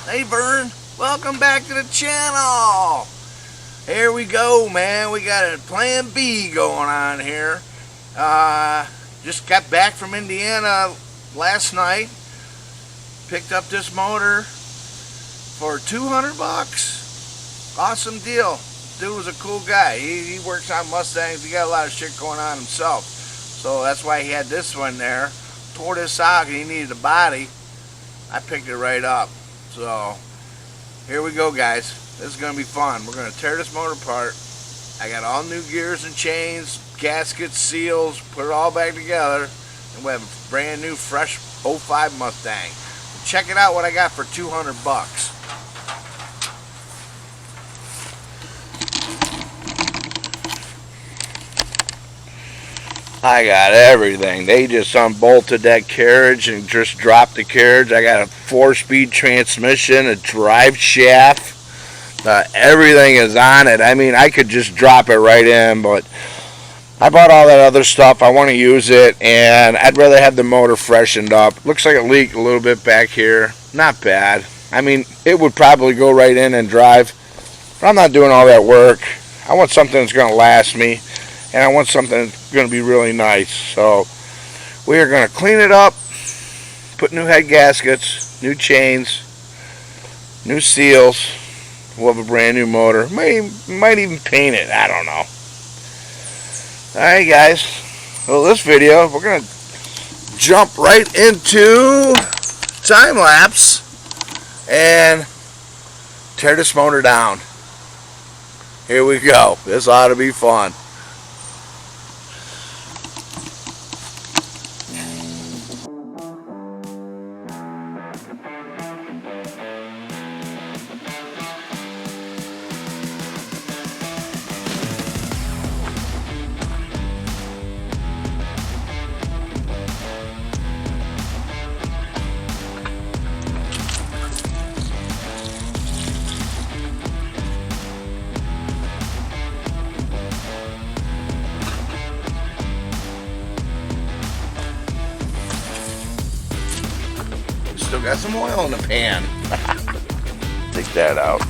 Hey Vern, welcome back to the channel. Here we go, man. We got a plan B going on here. Just got back from Indiana last night. Picked up this motor for 200 bucks. Awesome deal. Dude was a cool guy. He works on Mustangs. He got a lot of shit going on himself. So that's why he had this one there. Tore this out and he needed a body. I picked it right up. So here we go, guys. This is going to be fun. We're going to tear this motor apart. I got all new gears and chains, gaskets, seals, put it all back together, and we have a brand new fresh 05 Mustang. Check it out what I got for 200 bucks. I got everything. They just unbolted that carriage and just dropped the carriage. I got a 4-speed transmission, a drive shaft. Everything is on it. I mean, I could just drop it right in, but I bought all that other stuff. I want to use it, and I'd rather have the motor freshened up. Looks like it leaked a little bit back here. Not bad. I mean, it would probably go right in and drive, but I'm not doing all that work. I want something that's going to last me. And I want something that's going to be really nice. So we are going to clean it up, put new head gaskets, new chains, new seals. We'll have a brand new motor. Might even paint it. I don't know. Alright guys. Well, this video, we're going to jump right into time lapse and tear this motor down. Here we go. This ought to be fun. Still got some oil in the pan. Take that out.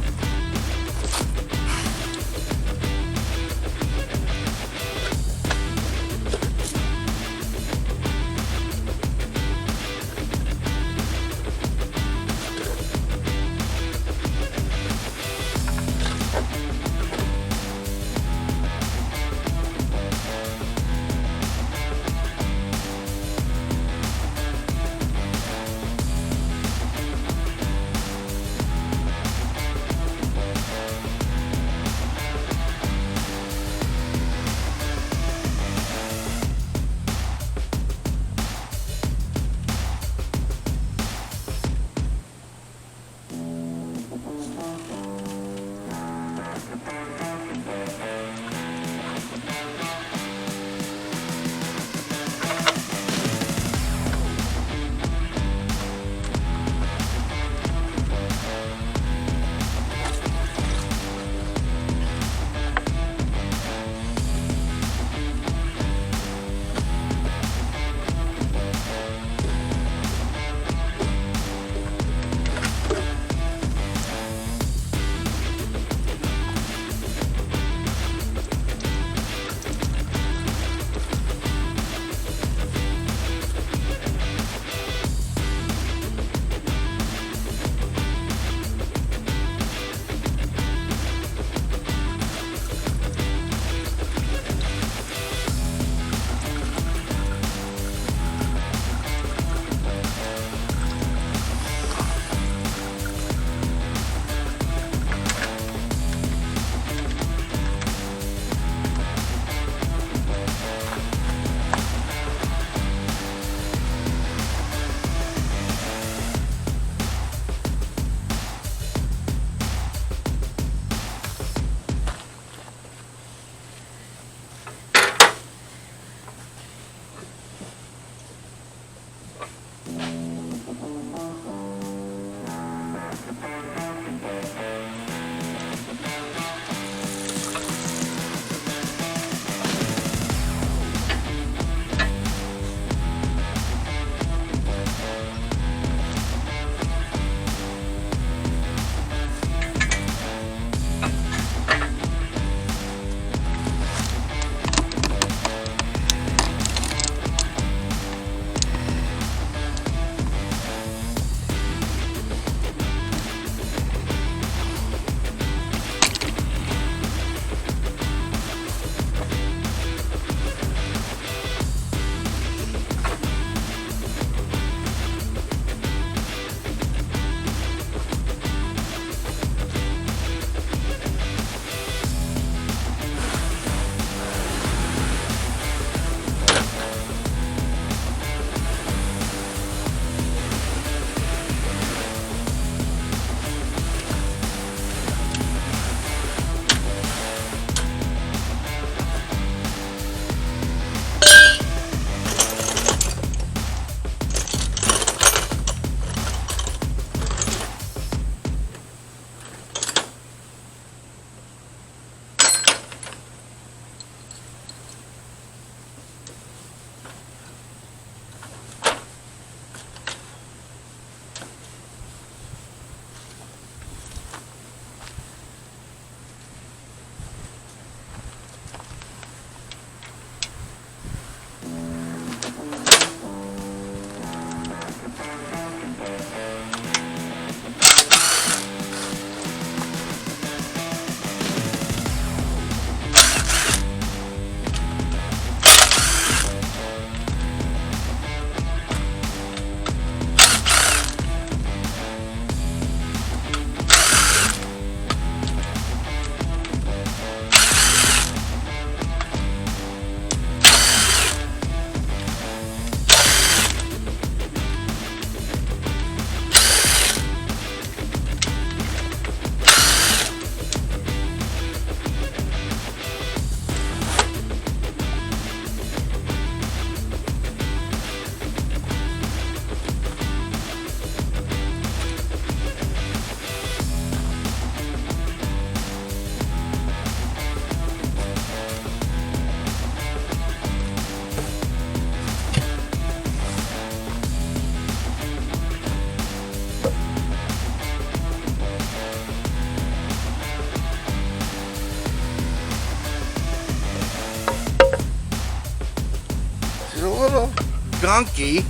gunky.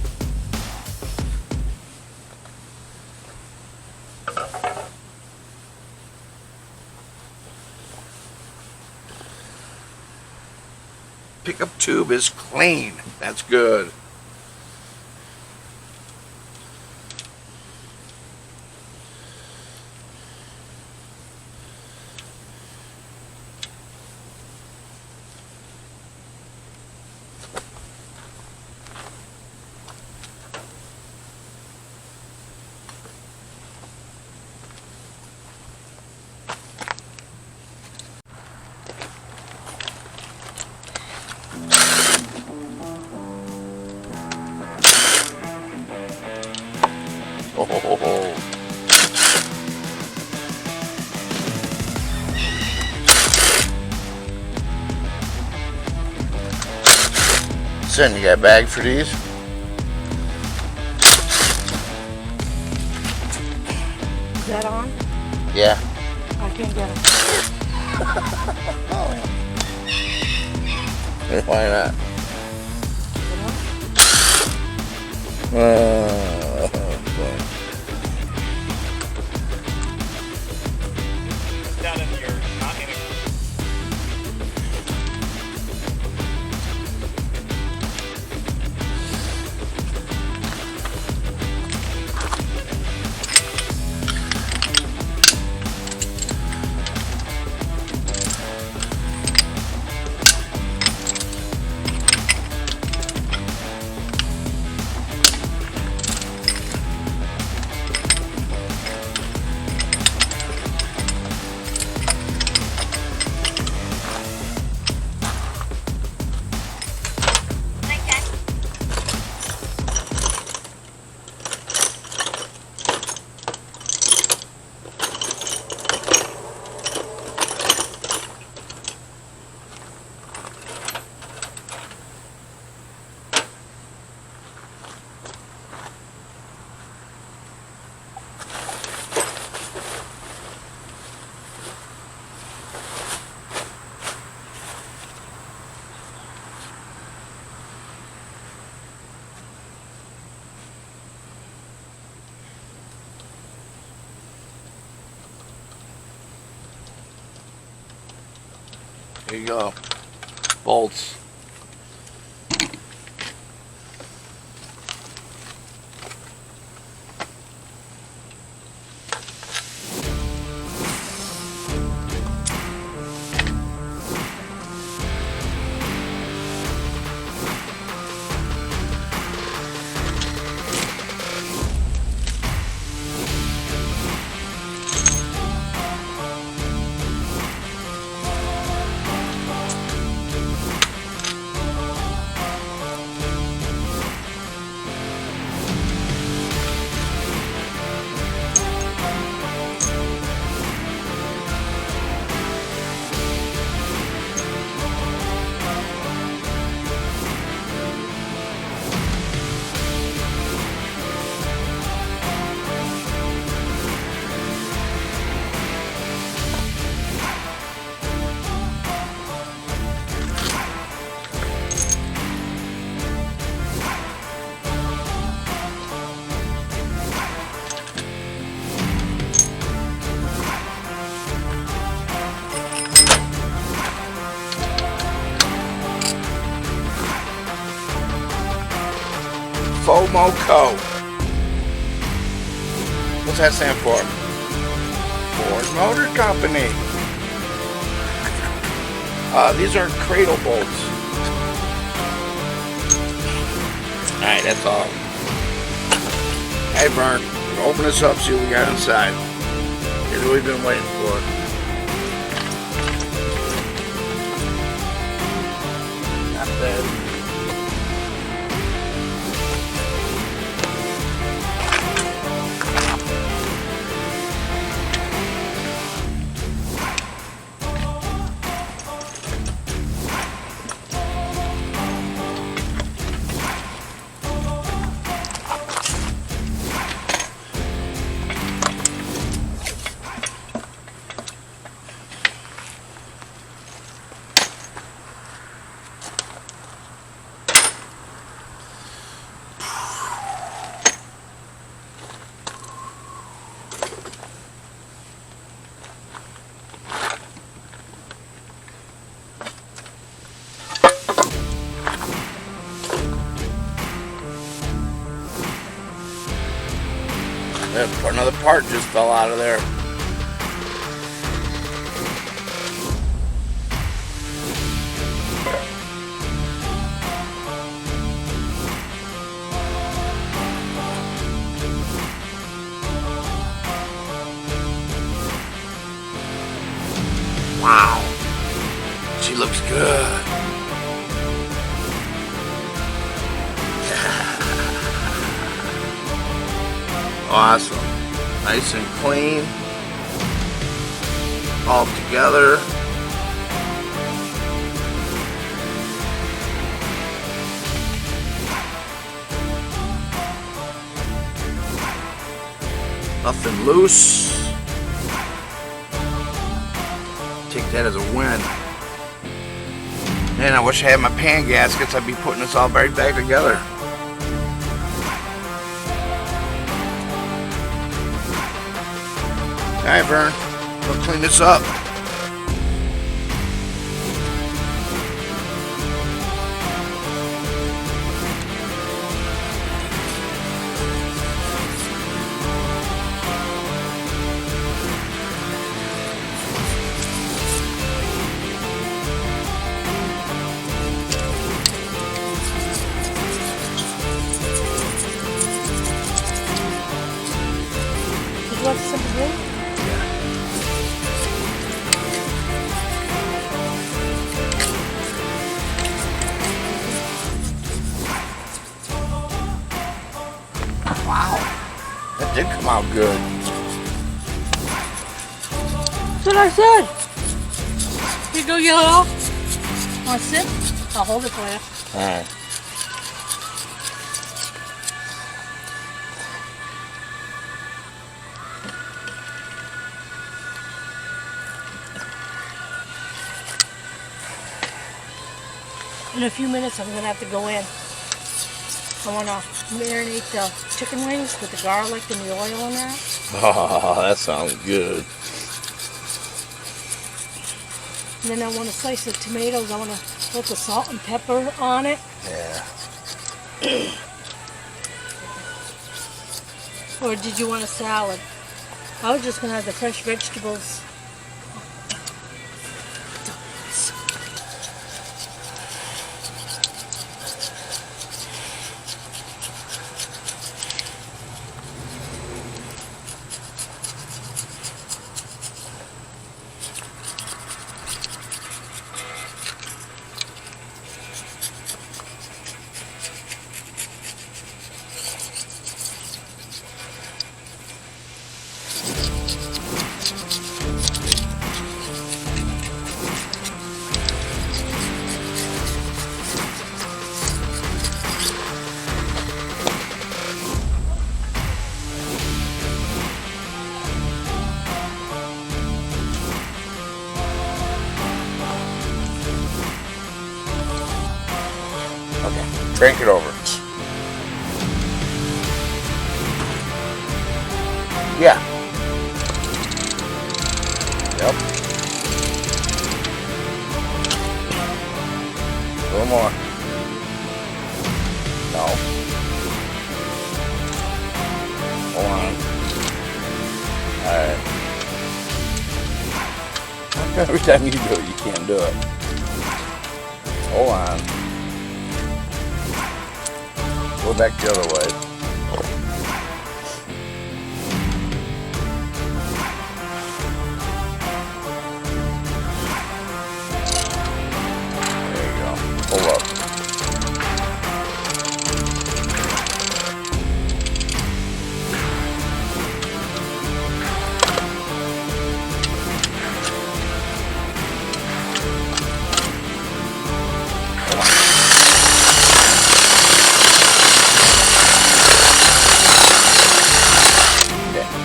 Pickup tube is clean. That's good. Oh. Son, you got a bag for these? Is that on? Yeah. I can't get it. Why not? Down in your knocking. Here you go. Bolts. FOMO-CO. What's that stand for? Ford Motor Company. These are cradle bolts. Alright, that's all. Hey Vern, open this up, see what we got inside. Here's what we've been waiting for. Not bad. Another part just fell out of there. Wow, she looks good. Awesome, nice and clean, all together. Nothing loose. Take that as a win. Man, I wish I had my pan gaskets. I'd be putting this all right back together. Alright, Vern, we'll clean this up. Did you want something to do? Wow, that did come out good. That's what I said. Here you go, yellow. Want to sit? I'll hold it for you. Alright. In a few minutes, I'm going to have to go in. I want to marinate the chicken wings with the garlic and the oil and that. Oh, that sounds good. And then I want to slice the tomatoes. I want to put the salt and pepper on it. Yeah. Or did you want a salad? I was just going to have the fresh vegetables. Okay, crank it over. Yeah. Yep. A little more. No. Hold on. Alright. Every time you do it, you can't do it. Hold on. Go back the other way. There you go. Pull up.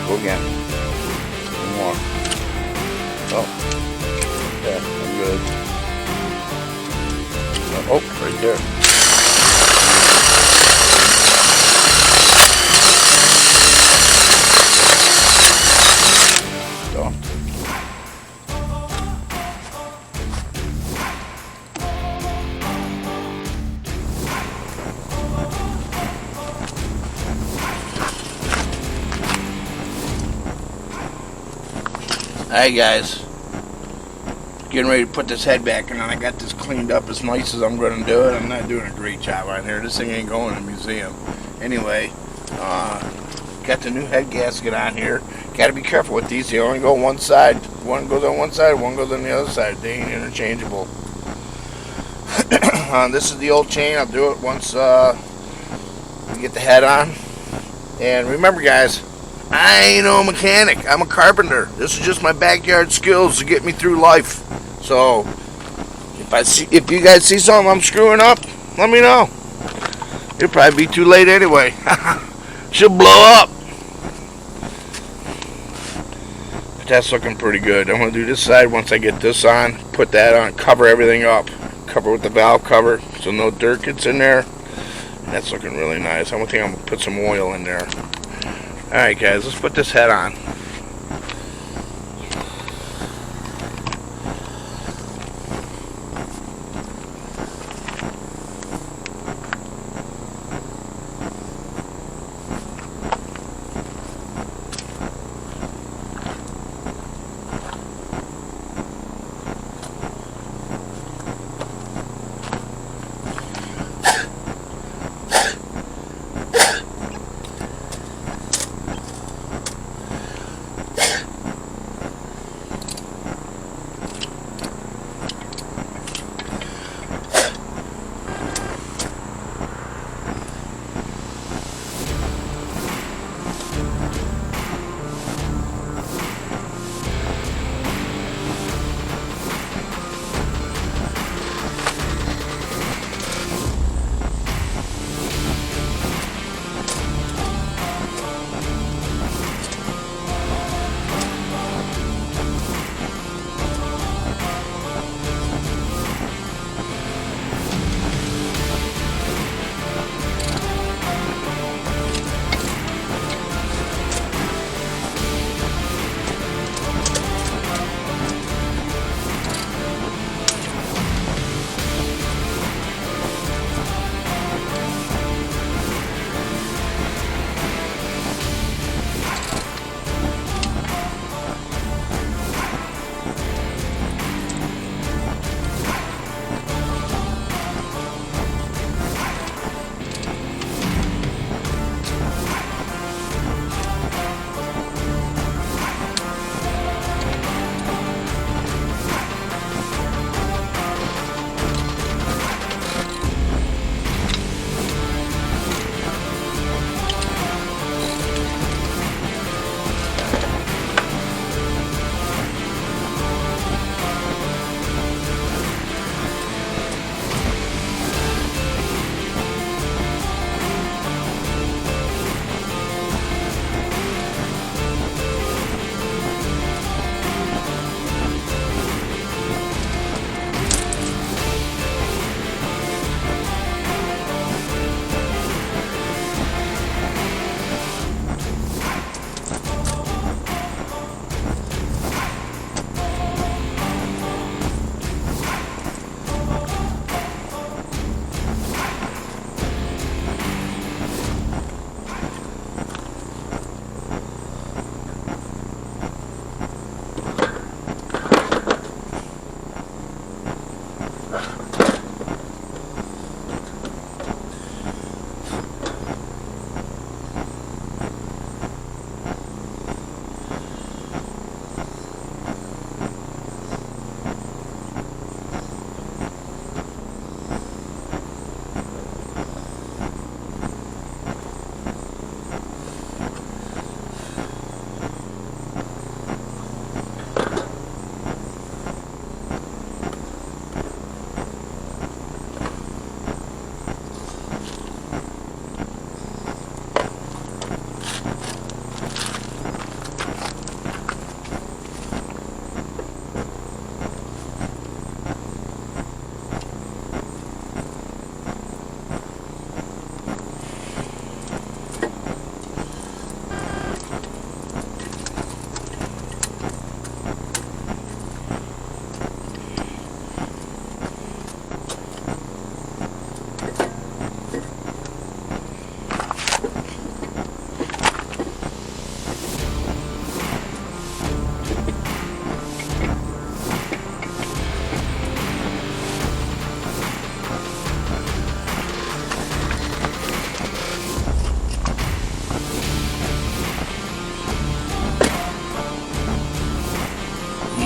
Go again. One more. Oh. Okay, I'm good. Oh, right there. Go. Alright guys, getting ready to put this head back on. I got this cleaned up as nice as I'm going to do it. I'm not doing a great job on here. This thing ain't going in a museum. Anyway, got the new head gasket on here. Got to be careful with these. They only go one side. One goes on one side, one goes on the other side. They ain't interchangeable. This is the old chain. I'll do it once we get the head on. And remember guys, I ain't no mechanic. I'm a carpenter. This is just my backyard skills to get me through life. So if you guys see something I'm screwing up, let me know. It'll probably be too late anyway. She'll blow up. But that's looking pretty good. I'm going to do this side once I get this on. Put that on. Cover everything up. Cover with the valve cover so no dirt gets in there. And that's looking really nice. I think I'm going to put some oil in there. Alright guys, let's put this head on.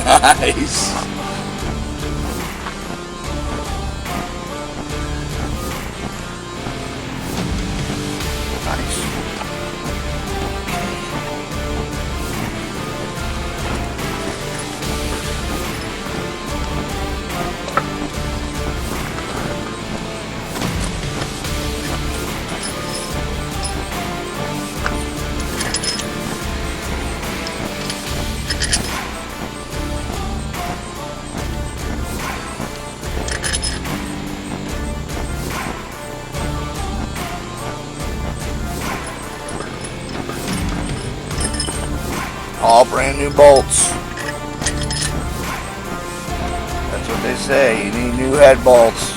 Nice. Nice. All brand new bolts. That's what they say. You need new head bolts.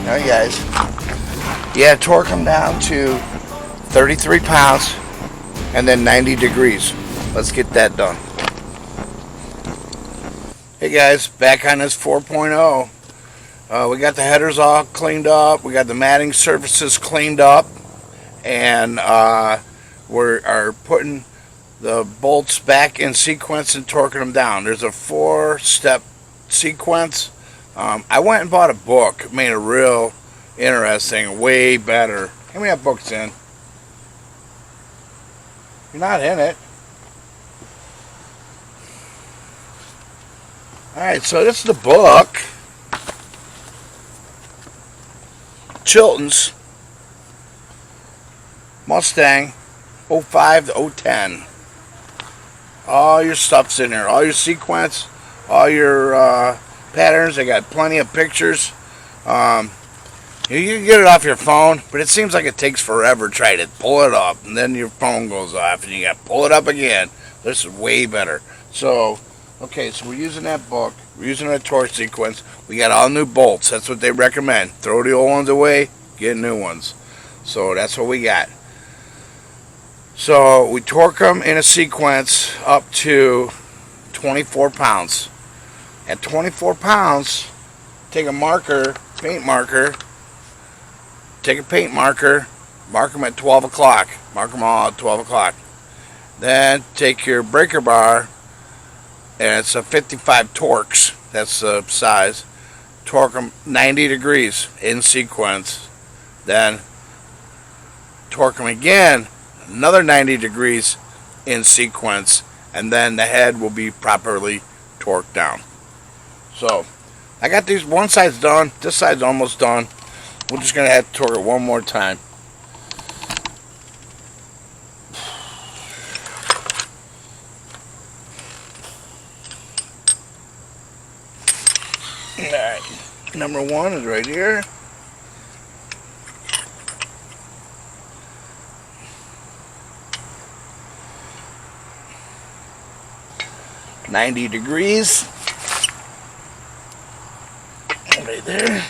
Alright guys, yeah, torque them down to 33 pounds and then 90 degrees. Let's get that done. Hey guys, back on this 4.0. We got the headers all cleaned up, we got the matting surfaces cleaned up, and we are putting the bolts back in sequence and torquing them down. There's a 4-step sequence. I went and bought a book, made it real interesting, way better. How many books in? You're not in it. Alright, so this is the book. Chilton's Mustang 05 to 010. All your stuff's in there. All your sequence, all your patterns. I got plenty of pictures. You can get it off your phone, but it seems like it takes forever to try to pull it up, and then your phone goes off, and you got to pull it up again. This is way better. So, okay, so we're using that book. We're using a torque sequence. We got all new bolts. That's what they recommend. Throw the old ones away, get new ones. So that's what we got. So we torque them in a sequence up to 24 pounds. At 24 pounds, take a marker, paint marker, take a paint marker, mark them at 12 o'clock. Mark them all at 12 o'clock. Then take your breaker bar, and it's a 55 torques. That's the size. Torque them 90 degrees in sequence. Then torque them again, another 90 degrees in sequence, and then the head will be properly torqued down. So, I got these, one side's done, this side's almost done. We're just going to have to torque it one more time. Alright, number one is right here. .90 degrees. Right there.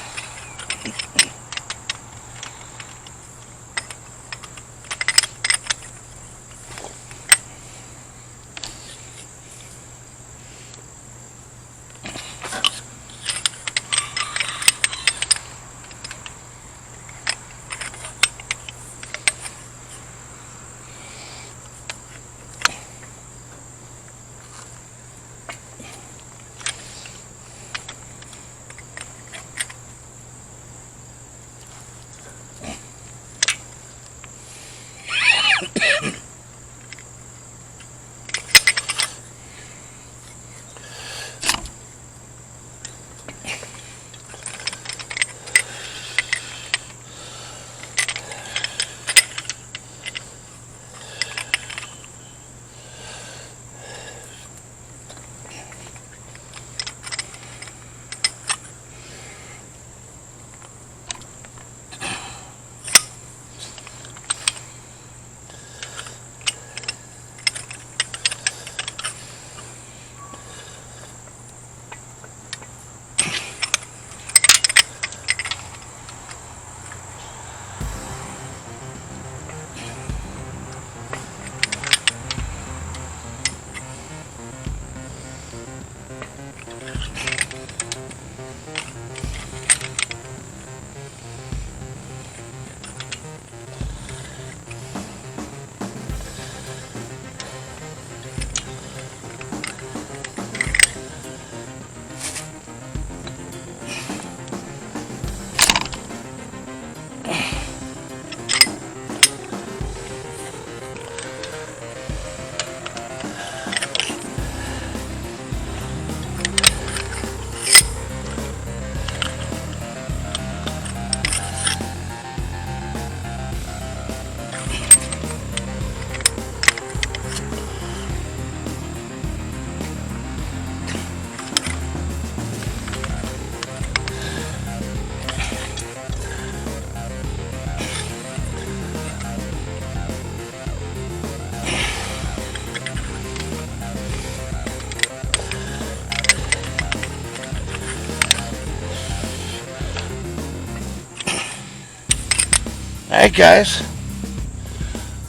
Alright guys,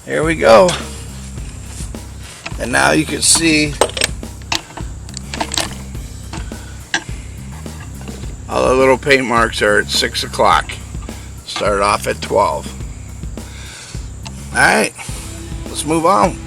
here we go. And now you can see all the little paint marks are at 6 o'clock. Started off at 12. Alright, let's move on.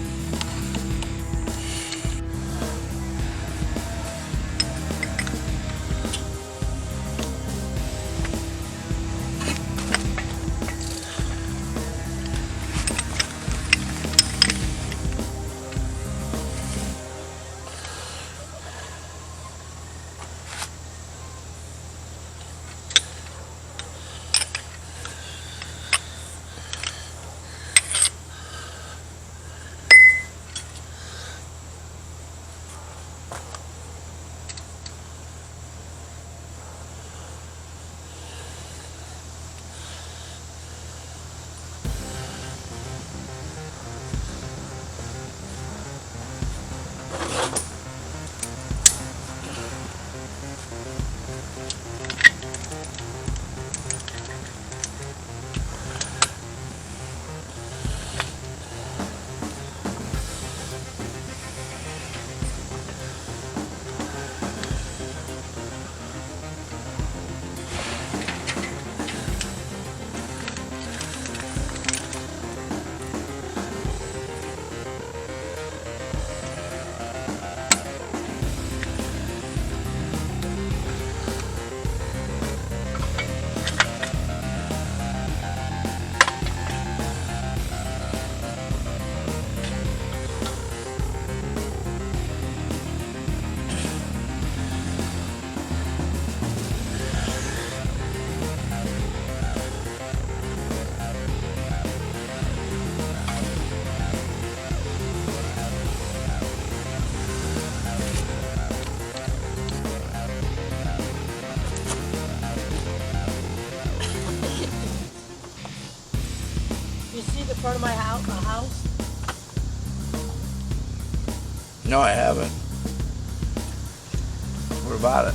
You see the front of my house? No, I haven't. What about it?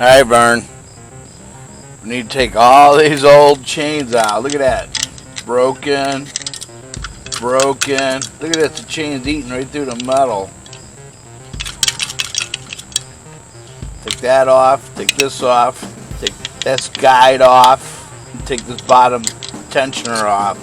Alright, Vern. We need to take all these old chains out. Look at that. Broken. Broken. Look at this. The chain's eating right through the metal. Take that off. Take this off. Take this guide off. And take this bottom tensioner off.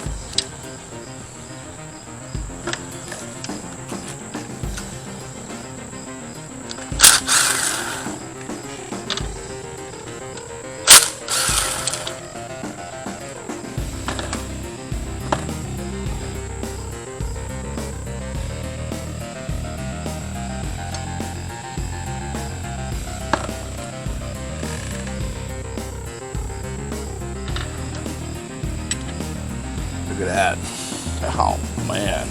Look at that. Oh, man.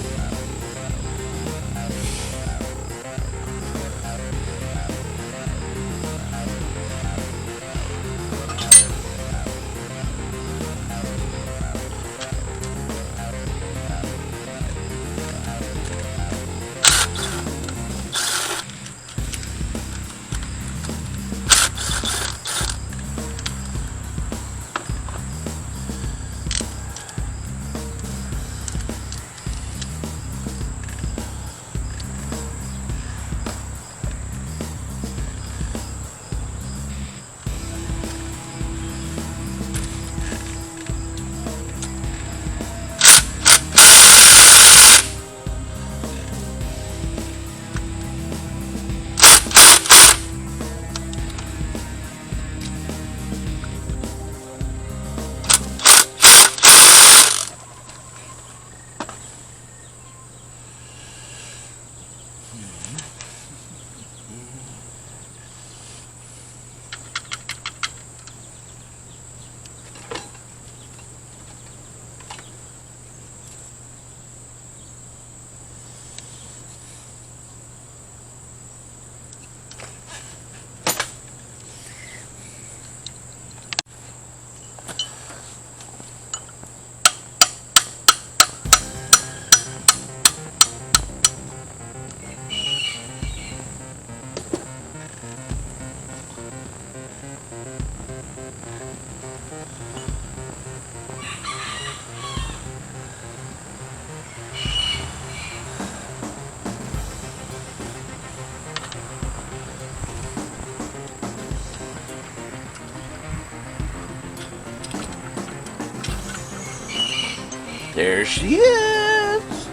There she is.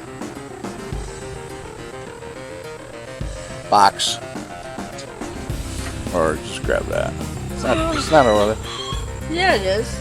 Box. Or just grab that. It's not over there. Yeah, it is.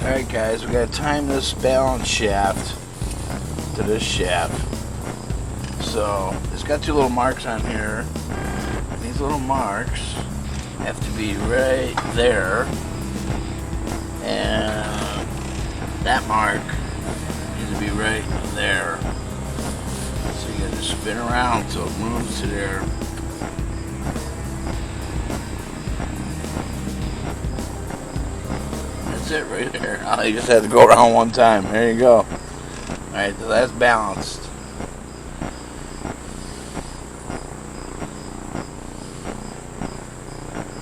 Alright guys, we gotta time this balance shaft to this shaft. So, it's got two little marks on here. These little marks have to be right there. And that mark needs to be right there. So you gotta spin around so it moves to there. That's it right there. Oh, you just had to go around one time. There you go. Alright, so that's balanced.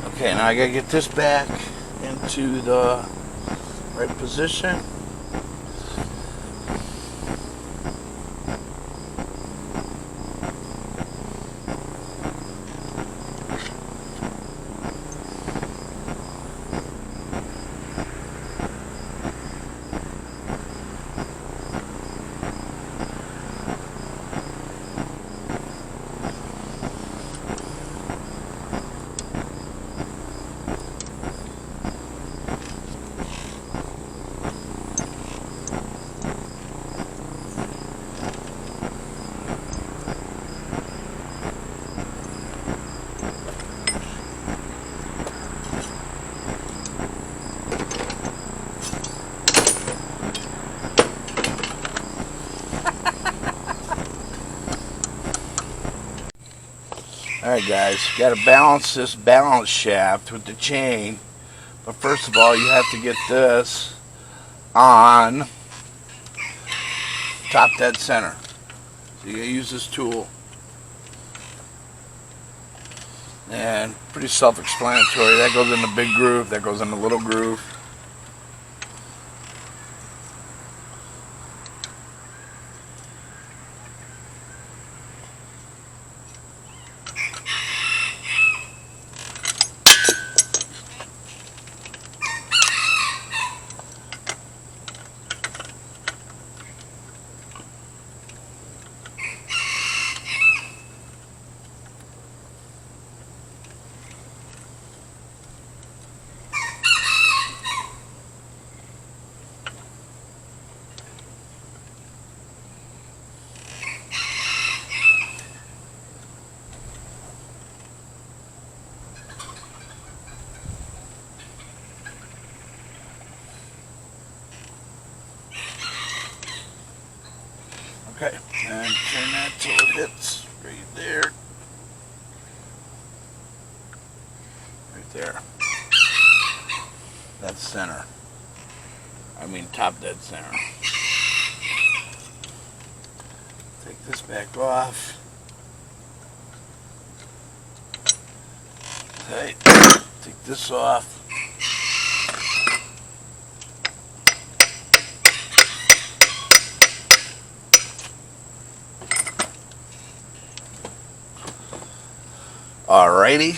Okay, now I gotta get this back into the right position. Alright guys, you got to balance this balance shaft with the chain. But first of all, you have to get this on top dead center. So you got to use this tool. And pretty self-explanatory. That goes in the big groove, that goes in the little groove. center. I mean top dead center. Take this back off. Okay, take this off. Alrighty.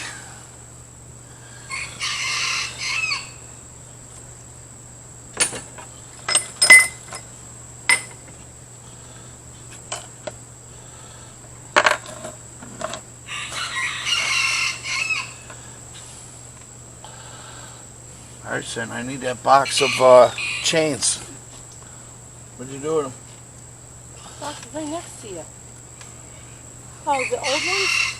Alright, son, I need that box of chains. What'd you do with them? Box is right next to you. Oh, the old ones?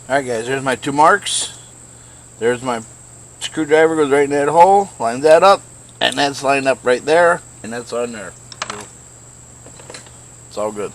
Alright guys, there's my 2 marks. There's my screwdriver, goes right in that hole, lines that up, and that's lined up right there, and that's on there. It's all good.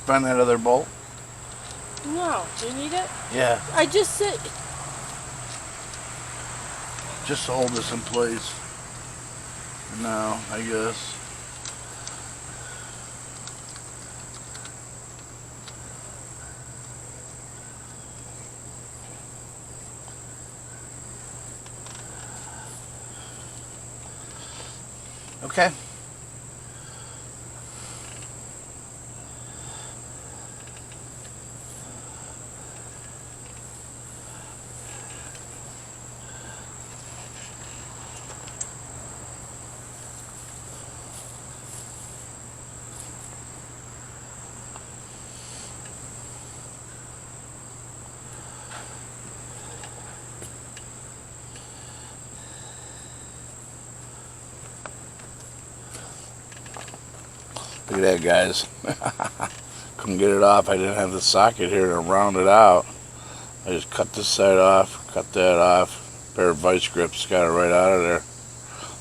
Find that other bolt? No, do you need it? Yeah. I just said. Just to hold this in place. No, I guess. Okay. Look at that, guys. Couldn't get it off. I didn't have the socket here to round it out. I just cut this side off, cut that off. Pair of vice grips, got it right out of there.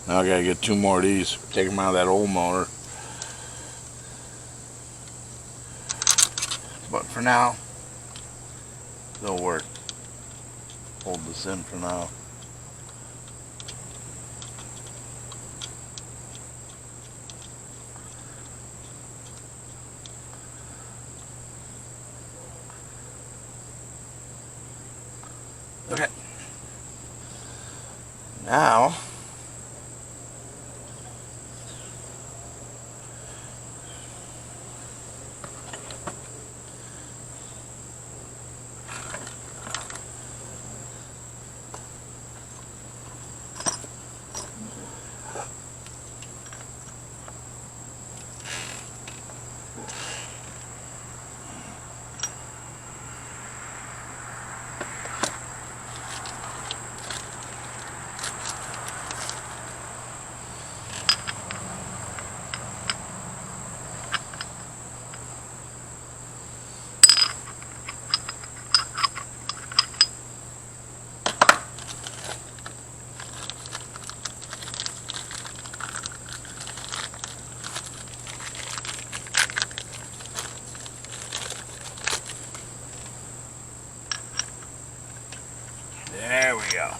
Now I gotta get 2 more of these. Take them out of that old motor. But for now, they'll work. Hold this in for now. Okay. Now, there we go.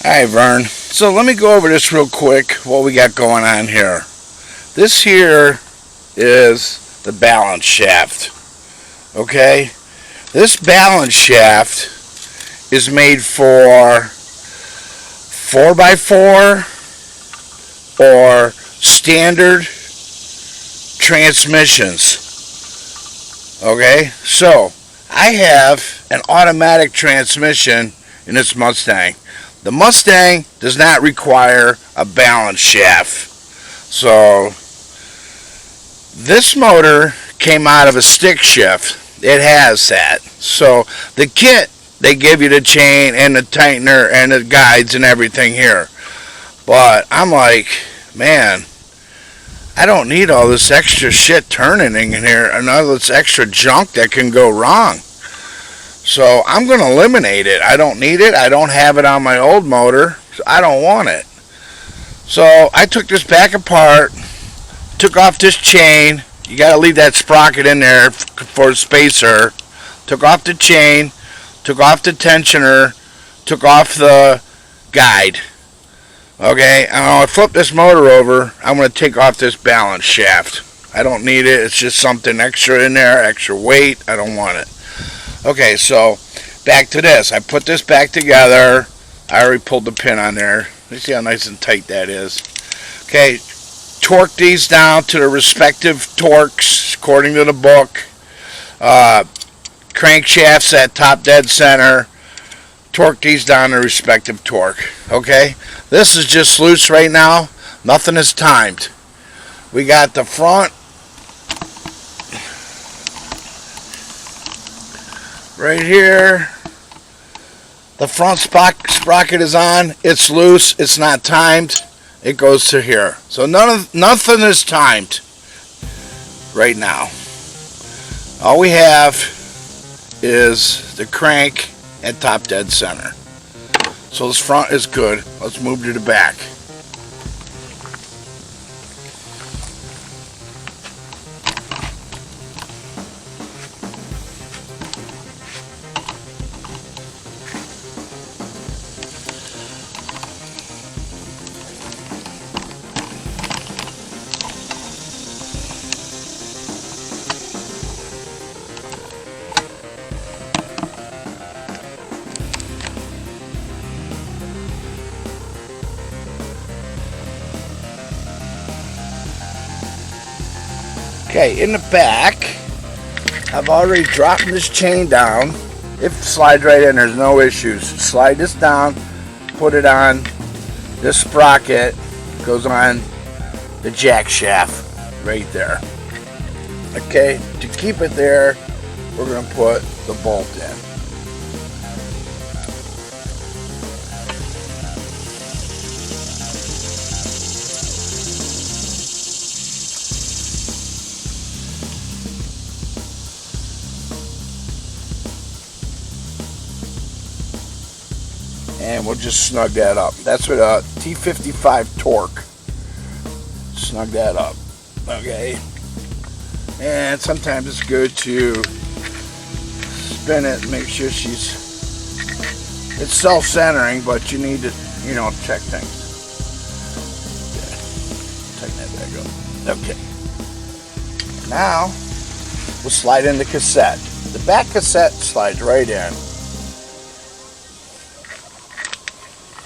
Alright, Vern. So let me go over this real quick, what we got going on here. This here is the balance shaft. Okay? This balance shaft is made for 4x4 or standard transmissions. Okay? So, I have an automatic transmission in this Mustang. The Mustang does not require a balance shaft. So, this motor came out of a stick shift. It has that. So, the kit, they give you the chain and the tightener and the guides and everything here. But I'm like, man, I don't need all this extra shit turning in here and all this extra junk that can go wrong. So I'm going to eliminate it. I don't need it. I don't have it on my old motor. So I don't want it. So I took this back apart, took off this chain. You got to leave that sprocket in there for a spacer. Took off the chain, took off the tensioner, took off the guide. Okay, and when I flip this motor over, I'm going to take off this balance shaft. I don't need it. It's just something extra in there, extra weight. I don't want it. Okay, so back to this. I put this back together. I already pulled the pin on there. You see how nice and tight that is. Okay, torque these down to the respective torques according to the book. Crankshafts at top dead center. Torque these down to respective torque. Okay, this is just loose right now. Nothing is timed. We got the front right here. The front sprocket is on. It's loose. It's not timed. It goes to here. So nothing is timed right now. All we have is the crank at top dead center. So this front is good. Let's move to the back. Okay, in the back, I've already dropped this chain down. It slides right in, there's no issues. Slide this down, put it on. This sprocket goes on the jack shaft right there. Okay, to keep it there, we're going to put the bolt in. And we'll just snug that up. That's with a T55 torque. Snug that up. Okay. And sometimes it's good to spin it and make sure it's self-centering, but you need to, check things. Okay. Tighten that back up. Okay. Now, we'll slide in the cassette. The back cassette slides right in.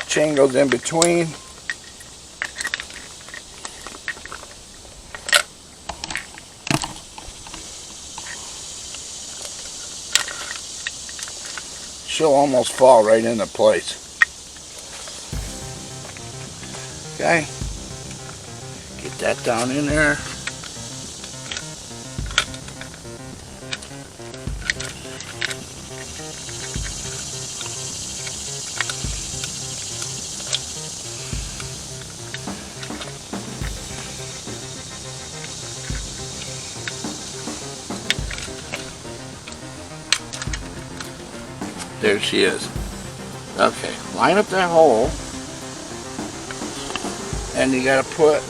Chain goes in between. She'll almost fall right into place. Okay, get that down in there. There she is. Okay, line up that hole, and you got to put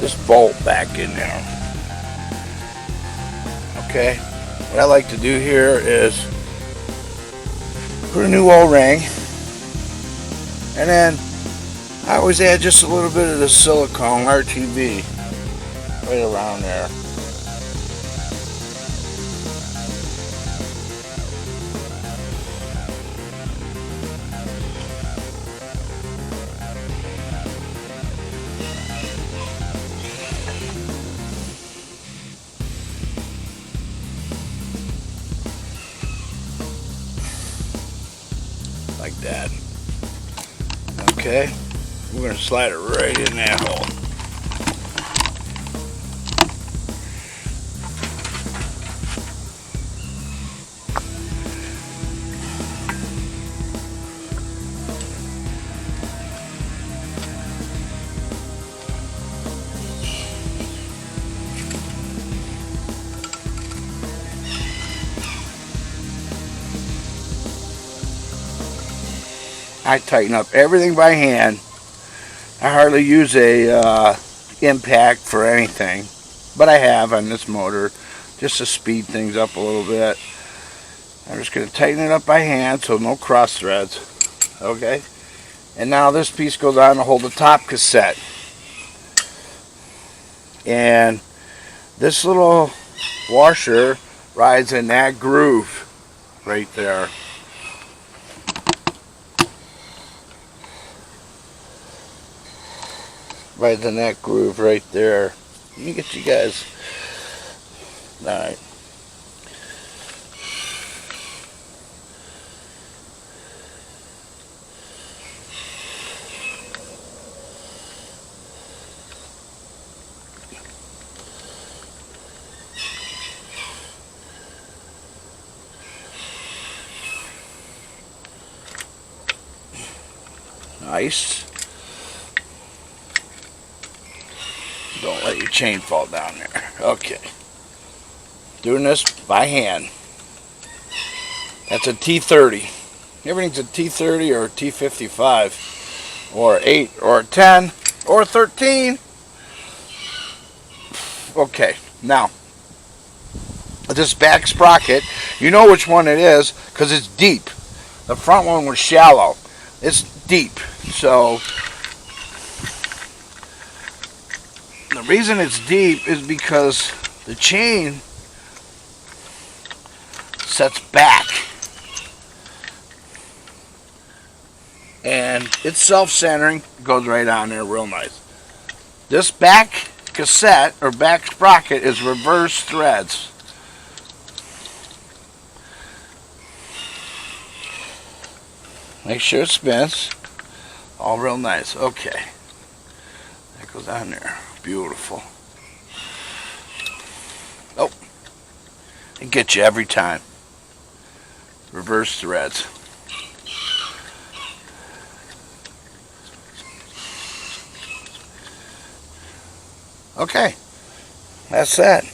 this bolt back in there. Okay, what I like to do here is put a new O-ring, and then I always add just a little bit of the silicone RTV right around there. Like that. Okay, we're going to slide it right in that hole. I tighten up everything by hand. I hardly use a impact for anything, but I have on this motor just to speed things up a little bit. I'm just going to tighten it up by hand so no cross threads. Okay, and now this piece goes on to hold the top cassette, and this little washer rides in that groove right there. Right in that groove right there. Let me get you guys. Alright. Nice. Don't let your chain fall down there. Okay. Doing this by hand. That's a T30. Everything's a T30 or a T55 or 8 or 10 or 13. Okay, now this back sprocket, you know which one it is because it's deep. The front one was shallow. It's deep. So the reason it's deep is because the chain sets back and it's self-centering, goes right on there real nice. This back cassette or back sprocket is reverse threads. Make sure it spins all real nice. Okay, that goes on there. Beautiful. Oh, it gets you every time. Reverse threads. Okay, that's that.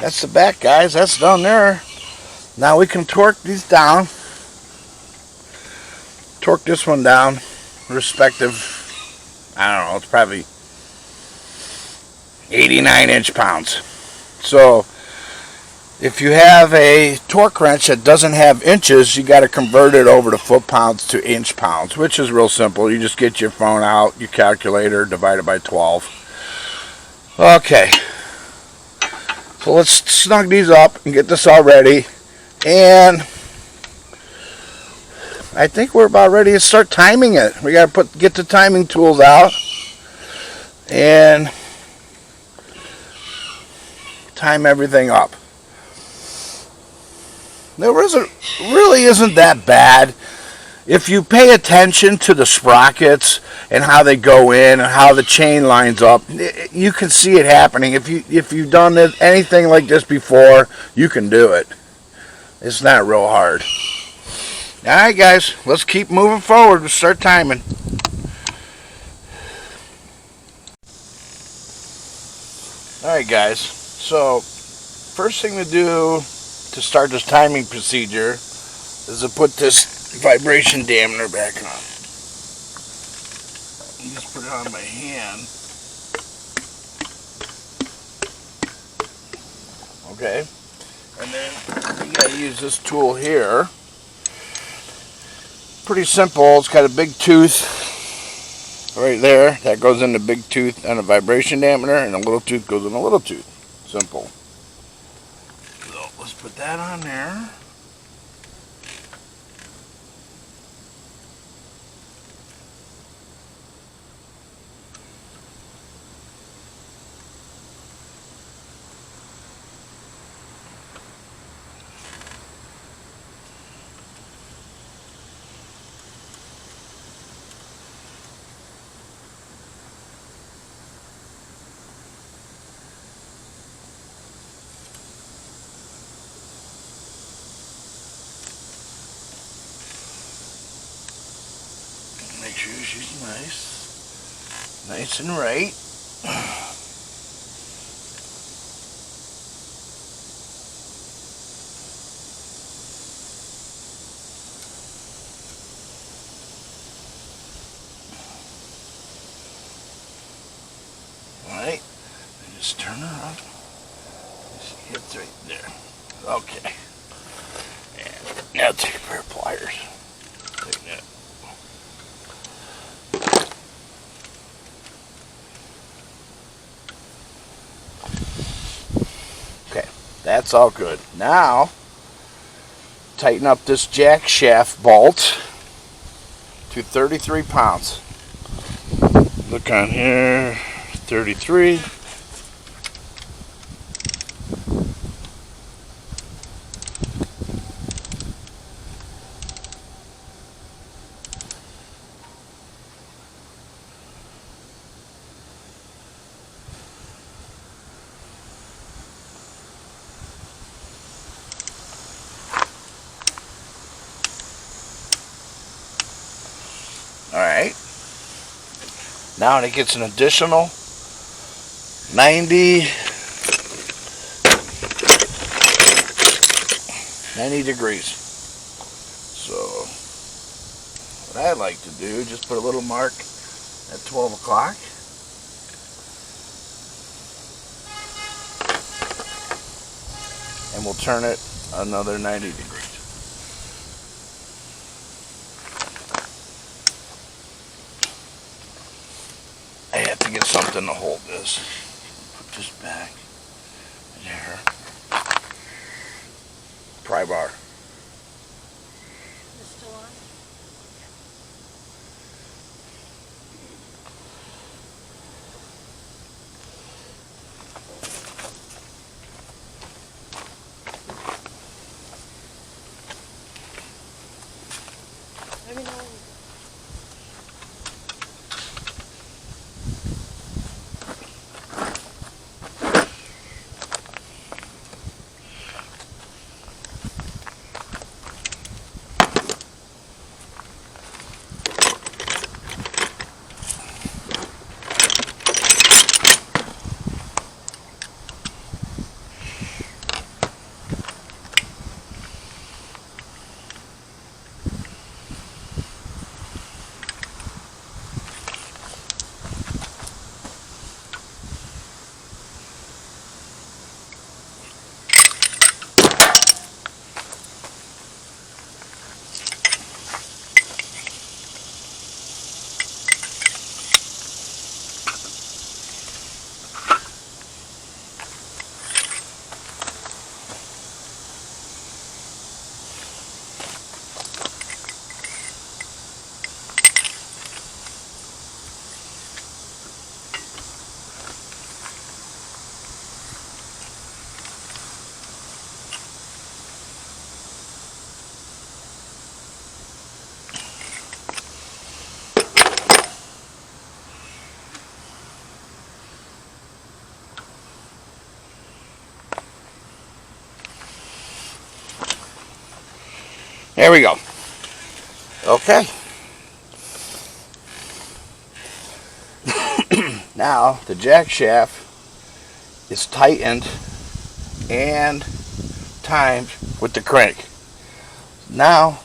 That's the back, guys. That's done there. Now we can torque these down. Torque this one down, respective, I don't know, it's probably 89 inch-pounds. So if you have a torque wrench that doesn't have inches, you got to convert it over to foot-pounds to inch-pounds, which is real simple. You just get your phone out, your calculator, divide it by 12. Okay, so let's snug these up and get this all ready. And I think we're about ready to start timing it. We got to get the timing tools out and time everything up. Really isn't that bad if you pay attention to the sprockets and how they go in and how the chain lines up. You can see it happening. If you've done anything like this before, you can do it. It's not real hard. Alright guys, let's keep moving forward. We'll start timing. Alright guys, so first thing to do to start this timing procedure is to put this vibration dampener back on. Just put it on my hand. Okay, and then you gotta use this tool here. Pretty simple. It's got a big tooth right there that goes in the big tooth and a vibration dampener, and a little tooth goes in a little tooth. Simple. So let's put that on there. Make sure she's nice and right. Alright, just turn her on. It's right there. Okay. And now take a pair of pliers. Take that. Okay, that's all good. Now, tighten up this jack shaft bolt to 33 pounds. Look on here, 33. Alright, now it gets an additional 90 degrees. So what I like to do, just put a little mark at 12 o'clock. And we'll turn it another 90 degrees. I have to get something to hold this. Put this back there. Pry bar. Is it still on? Let me know. There we go. Okay. Now the jack shaft is tightened and timed with the crank. Now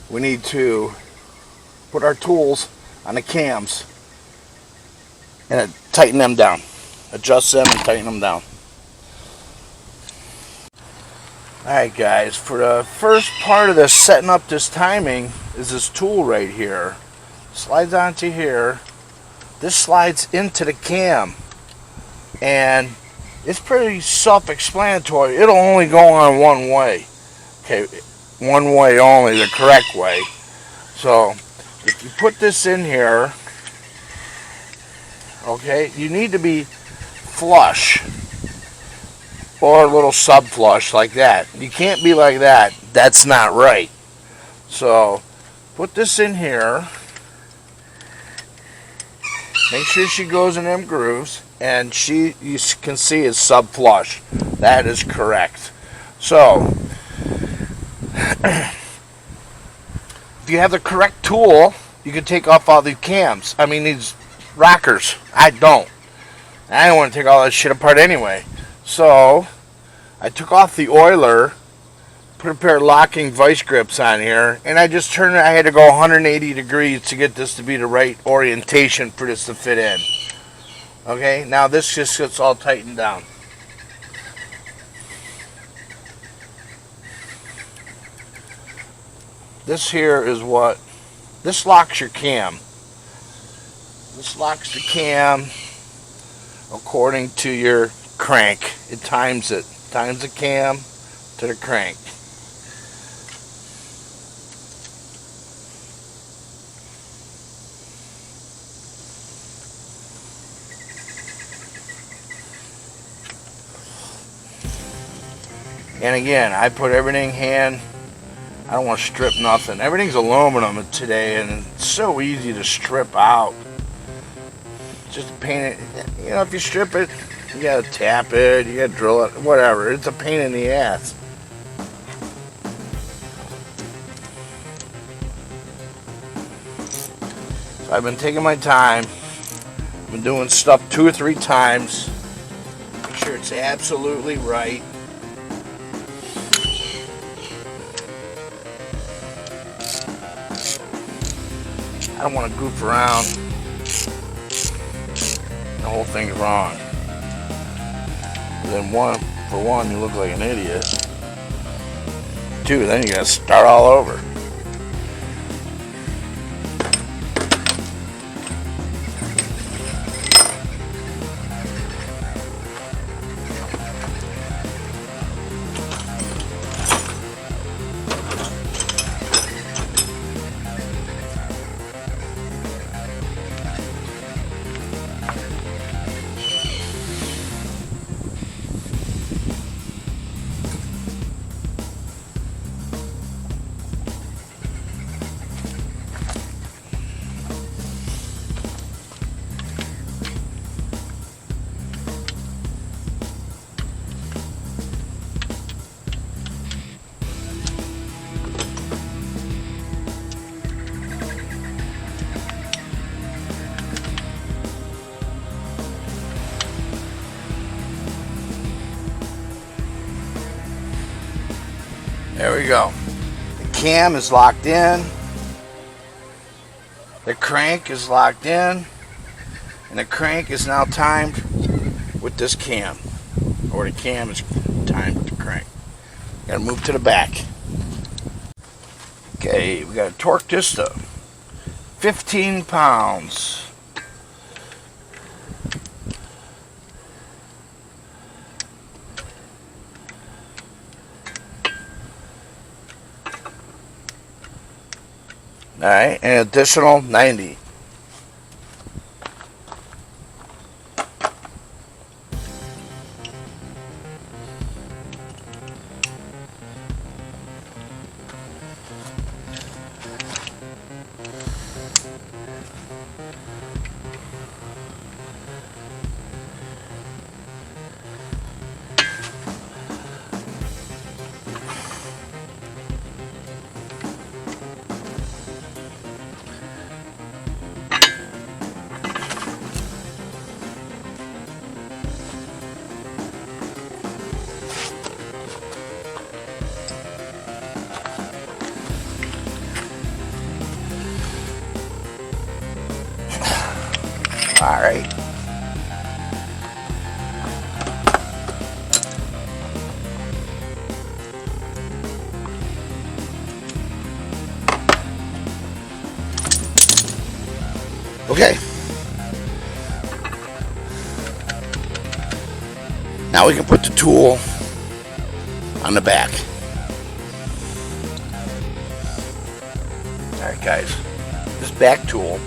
we need to put our tools on the cams and tighten them down. Adjust them and tighten them down. Alright guys, for the first part of this setting up this timing is this tool right here. Slides onto here. This slides into the cam. And it's pretty self-explanatory. It'll only go on one way. Okay, one way only, the correct way. So, if you put this in here, okay, you need to be flush. Or a little sub-flush like that. You can't be like that. That's not right. So, put this in here. Make sure she goes in them grooves. And you can see is sub-flush. That is correct. So, if you have the correct tool, you can take off all these cams. I mean, these rockers. I don't. I don't want to take all that shit apart anyway. So, I took off the oiler, put a pair of locking vice grips on here, and I just turned it. I had to go 180 degrees to get this to be the right orientation for this to fit in. Okay, now this just gets all tightened down. This here is what, this locks your cam. This locks the cam according to your crank. It times it. Times the cam to the crank. And again, I put everything hand. I don't want to strip nothing. Everything's aluminum today, and it's so easy to strip out. Just paint it. You know, if you strip it, you gotta tap it, you gotta drill it, whatever. It's a pain in the ass. So I've been taking my time. I've been doing stuff 2 or 3 times. Make sure it's absolutely right. I don't want to goof around. The whole thing's wrong. Then for one, you look like an idiot. 2, then you gotta start all over. There we go. The cam is locked in. The crank is locked in. And the crank is now timed with this cam. Or the cam is timed with the crank. Gotta move to the back. Okay, we gotta torque this to 15 pounds. Alright, an additional 90. Okay. Now we can put the tool on the back. Alright guys, this back tool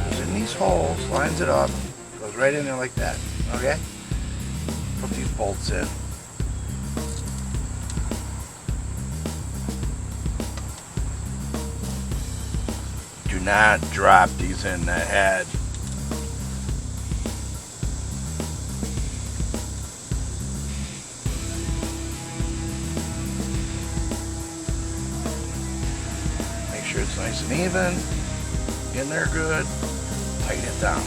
goes in these holes, lines it up, goes right in there like that. Okay? Put these bolts in. Do not drop these in the head. Make sure it's nice and even. In there good. Tighten it down.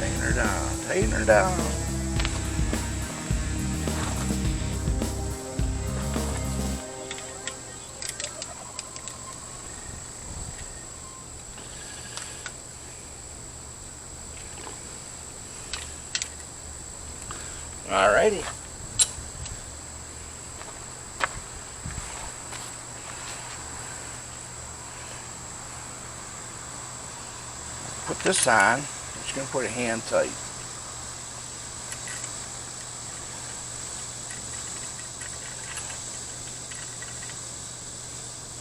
Tighten her down. Tighten her down. Alrighty. Put this on. I'm just going to put it hand tight.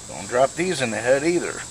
Don't drop these in the head either.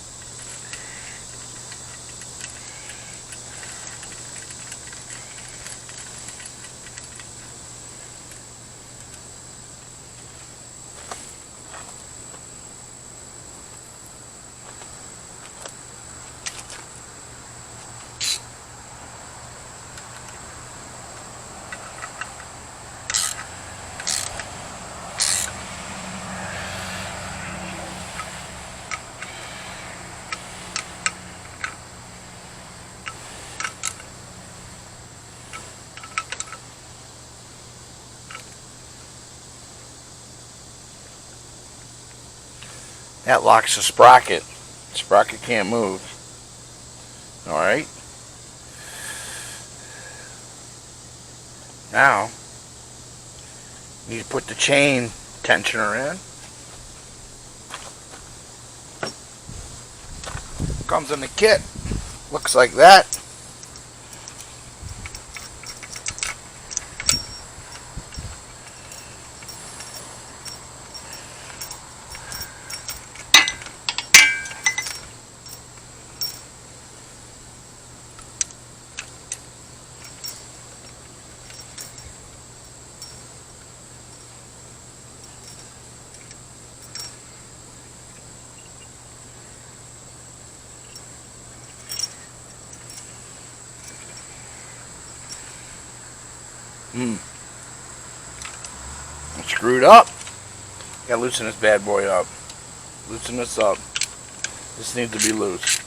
That locks the sprocket. The sprocket can't move. Alright. Now, you need to put the chain tensioner in. Comes in the kit. Looks like that. I'm screwed up. Gotta loosen this bad boy up. Loosen this up. This needs to be loose.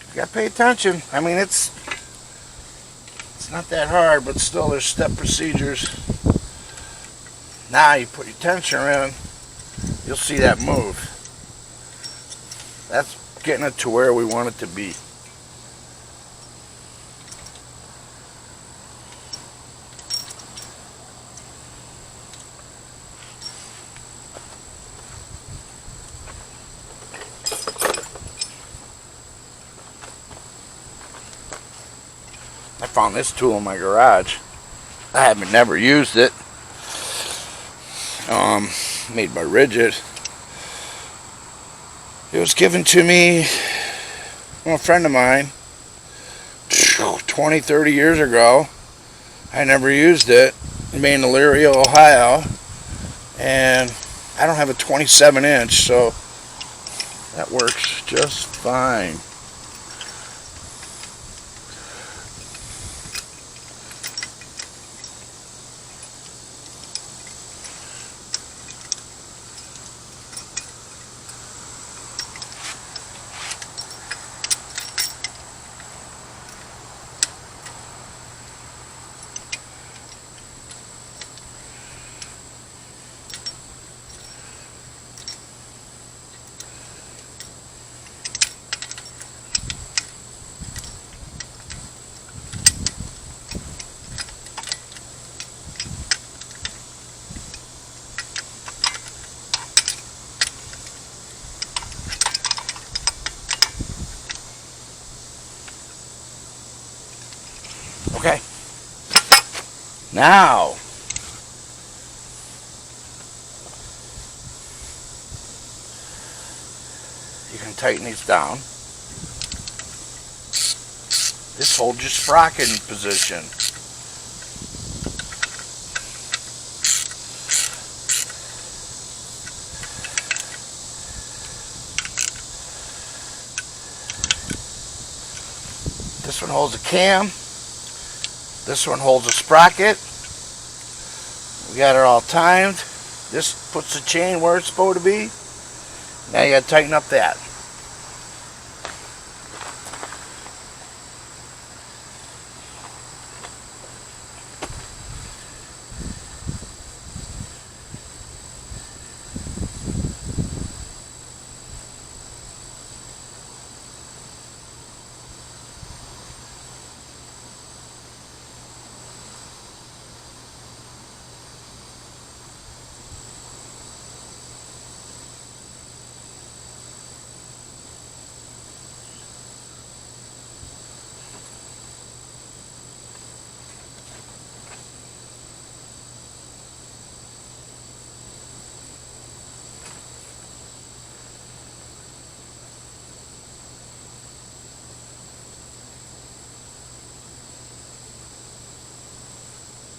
You gotta pay attention. I mean, it's not that hard, but still there's step procedures. Now you put your tensioner in, you'll see that move. That's getting it to where we want it to be. I found this tool in my garage. I haven't never used it. Made by Rigid. It was given to me from a friend of mine 20, 30 years ago. I never used it. Made in Elyria, Ohio. And I don't have a 27 inch, so that works just fine. Now, you can tighten these down. This holds your sprocket in position. This one holds a cam. This one holds a sprocket. We got it all timed. This puts the chain where it's supposed to be. Now you got to tighten up that.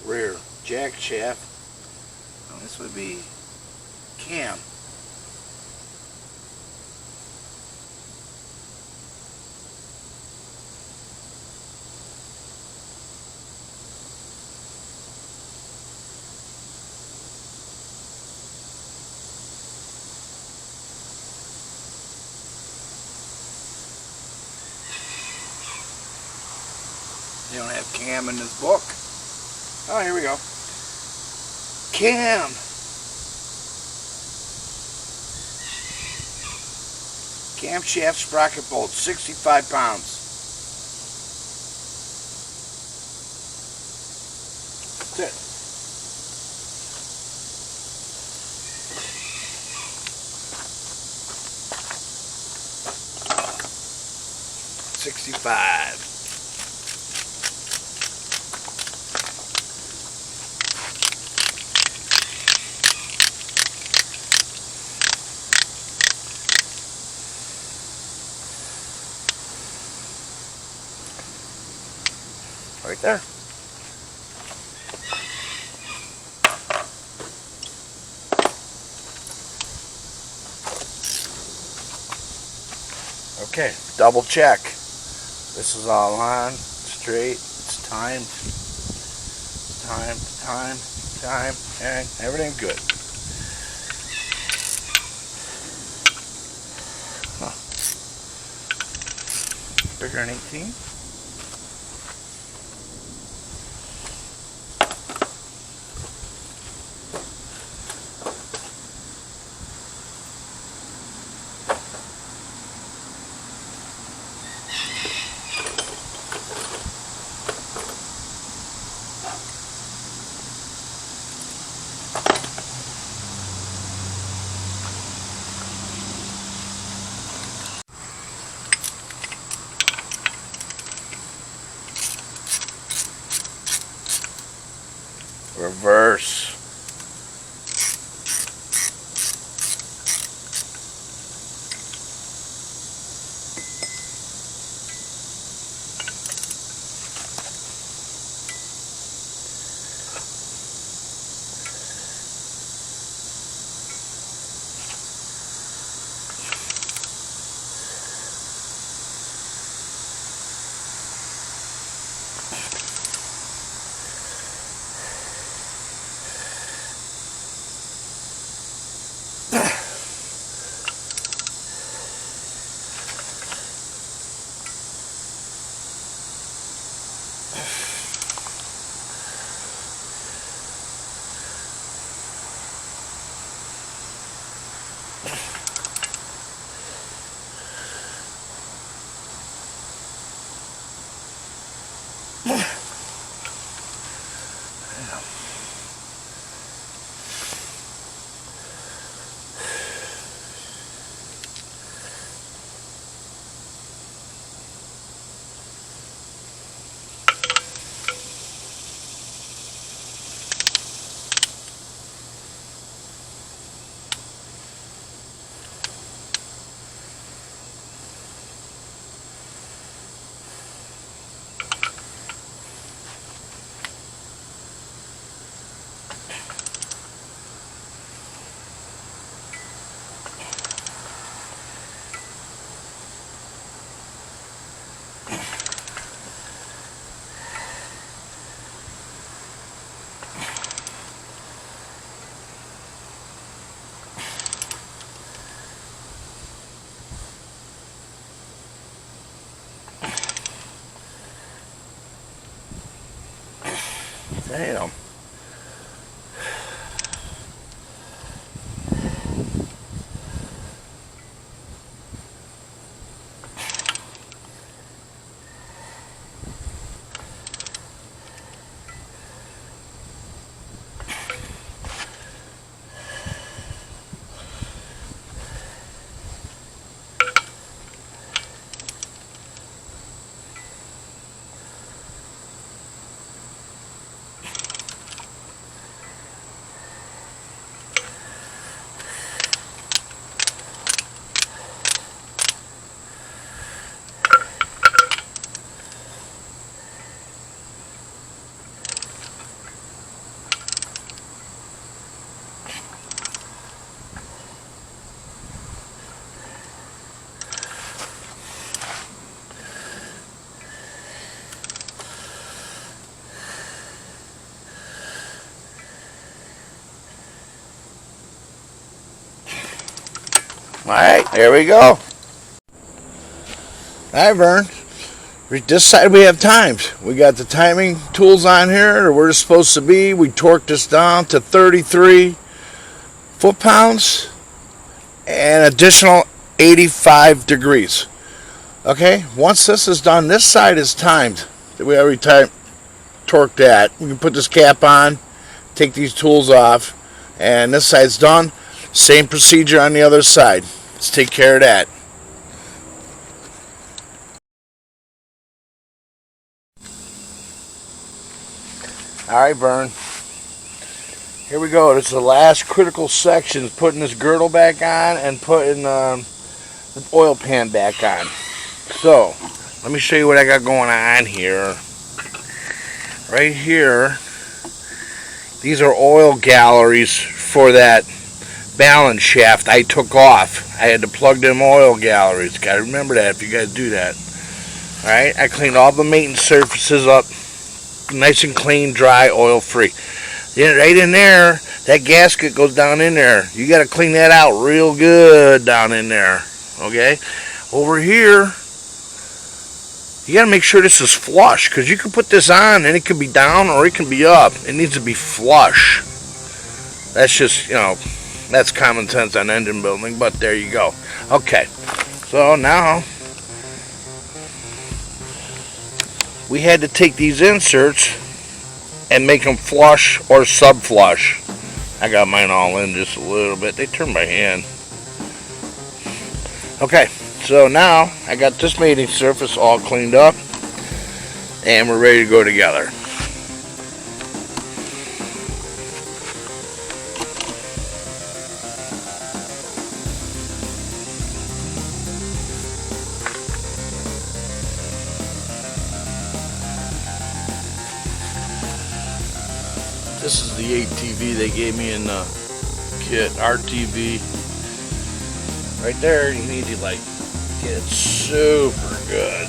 Rear jack shaft. Oh, this would be cam. You don't have cam in this book. Oh, here we go. Cam. Camshaft sprocket bolt, 65 pounds. That's it. $65. Right there. Okay, double check. This is all on, straight, it's timed, time, and everything's good. Huh. Bigger than 18. Reverse. Damn. Alright, there we go. Alright, Vern. This side we have times. We got the timing tools on here where it's supposed to be. We torqued this down to 33 foot-pounds and additional 85 degrees. Okay, once this is done, this side is timed. We already torqued that. We can put this cap on, take these tools off, and this side's done. Same procedure on the other side. Let's take care of that. Alright, Vern. Here we go. This is the last critical section. Putting this girdle back on and putting the oil pan back on. So, let me show you what I got going on here. Right here, these are oil galleries for that balance shaft I took off. I had to plug them oil galleries. Gotta remember that if you guys do that. Alright, I cleaned all the maintenance surfaces up nice and clean, dry, oil free. Then right in there, that gasket goes down in there. You gotta clean that out real good down in there. Okay? Over here, you gotta make sure this is flush, because you can put this on and it can be down or it can be up. It needs to be flush. That's just, you know, that's common sense on engine building, but there you go. Okay, so now we had to take these inserts and make them flush or sub-flush. I got mine all in just a little bit. They turned my hand. Okay, so now I got this mating surface all cleaned up and we're ready to go together. This is the ATV they gave me in the kit, RTV. Right there, you need to like get it super good.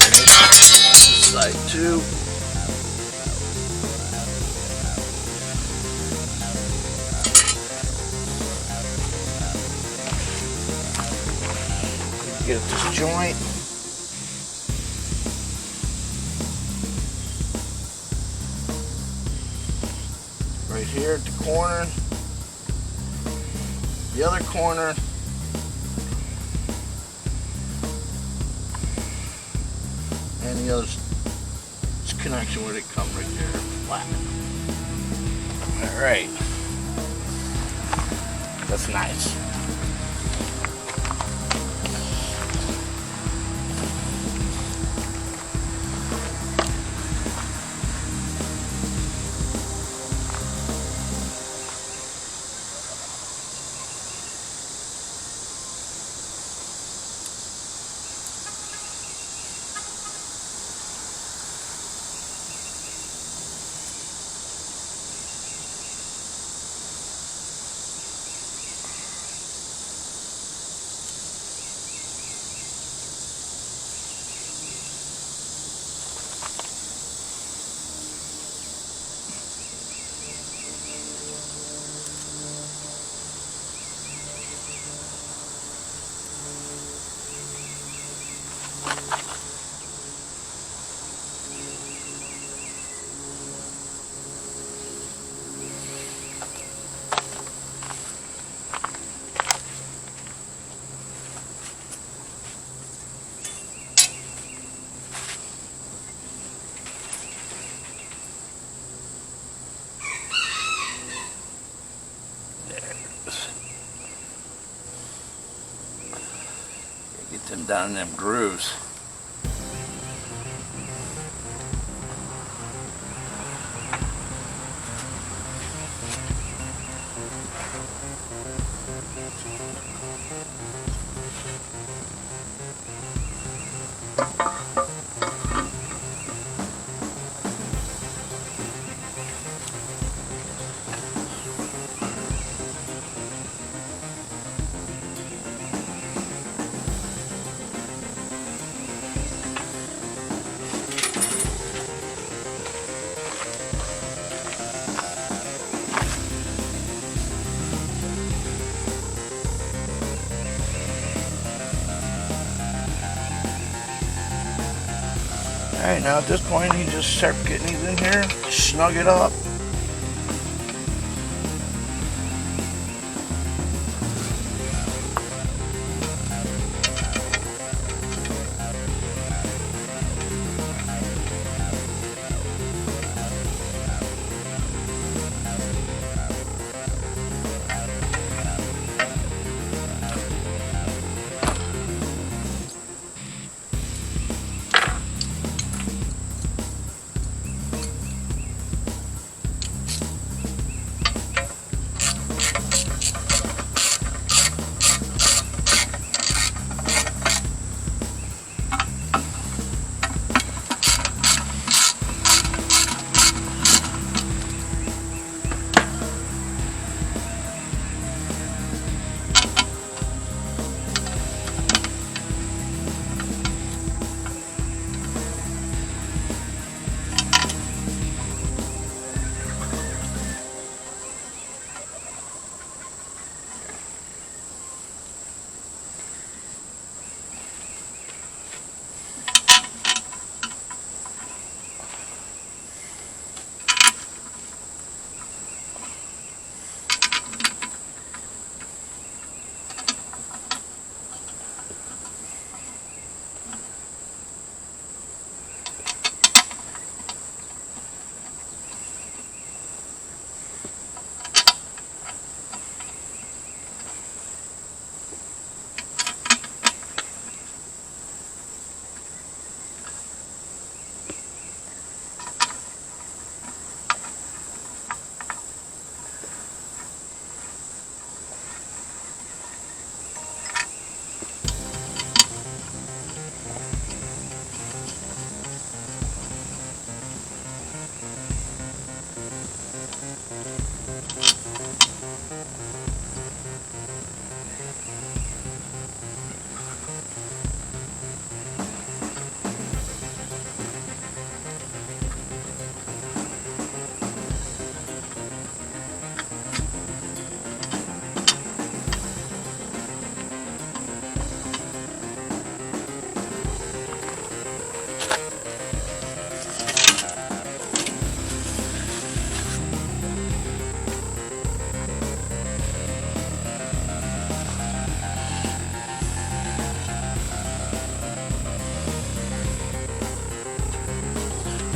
This side too. Get at this joint. Right here at the corner, the other corner, and the other connection where they come right there, flat. All right, that's nice. Get them down in them grooves. Alright, now at this point you just start getting these in here, snug it up.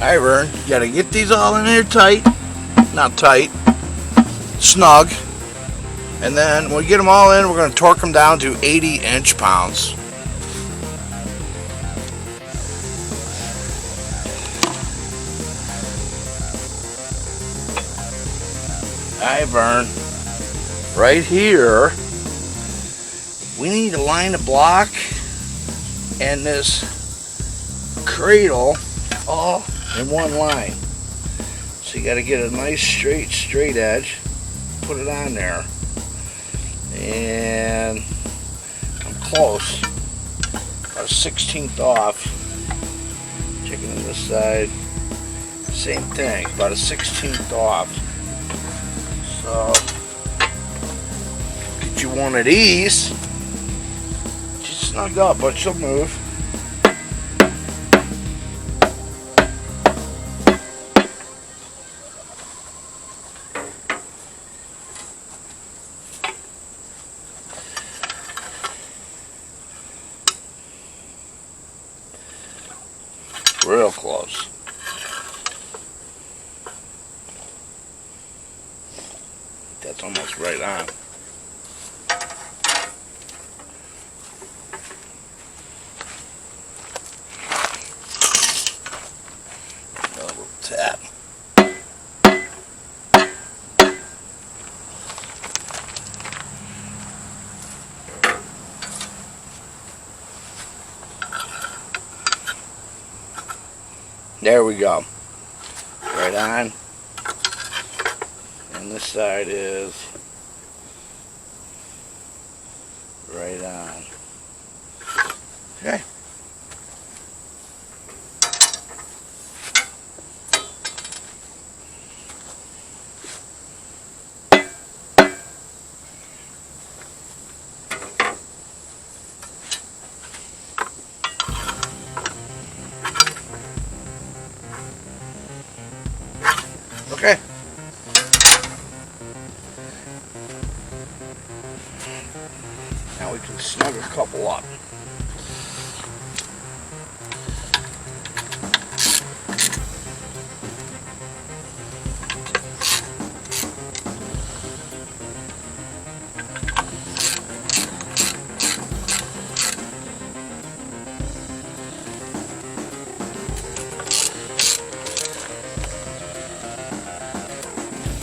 Alright, Vern, you gotta get these all in there tight. Not tight, snug. And then when we get them all in, we're gonna torque them down to 80 inch-pounds. Alright, Vern, right here, we need to line the block and this cradle all in one line. So you got to get a nice straight edge, put it on there, and I'm close, about a 1/16 off. Checking on this side, same thing, about a 1/16 off. So get you one of these. She's snug up, but she'll move. Real close. That's almost right on. There we go. Right on. And this side is right on. Okay. Okay. Now we can snug a couple up.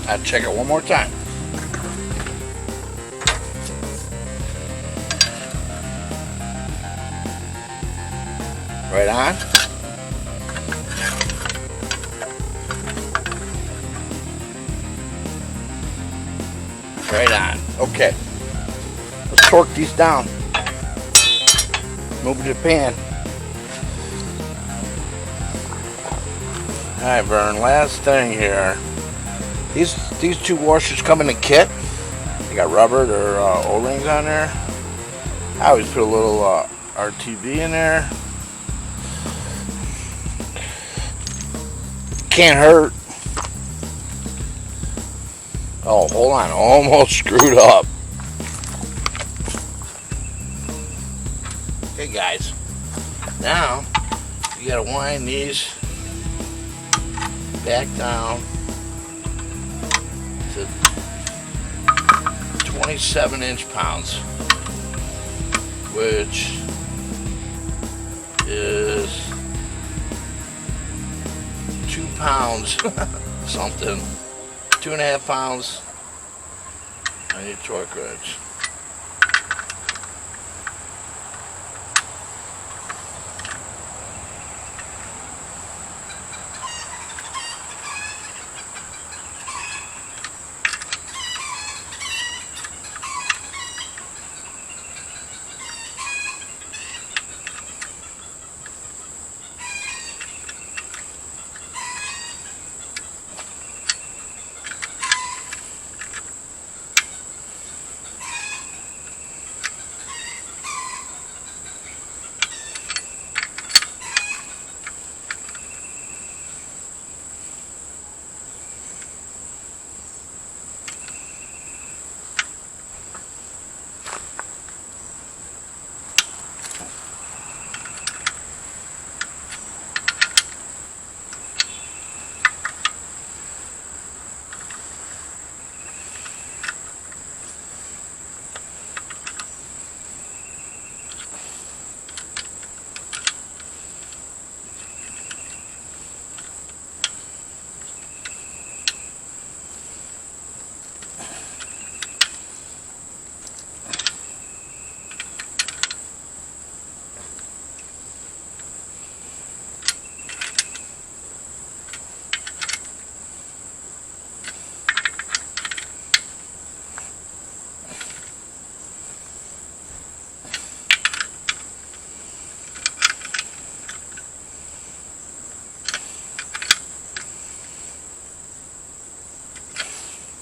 I'll check it one more time. Right on. Right on. Okay. Let's torque these down. Move to the pan. Alright, Vern, last thing here. These two washers come in a kit. They got rubber or O-rings on there. I always put a little RTV in there. Can't hurt. Oh, hold on. Almost screwed up. Okay, guys. Now, you gotta wind these back down to 27 inch-pounds, which is 2 pounds something, 2.5 pounds. I need torque wrench.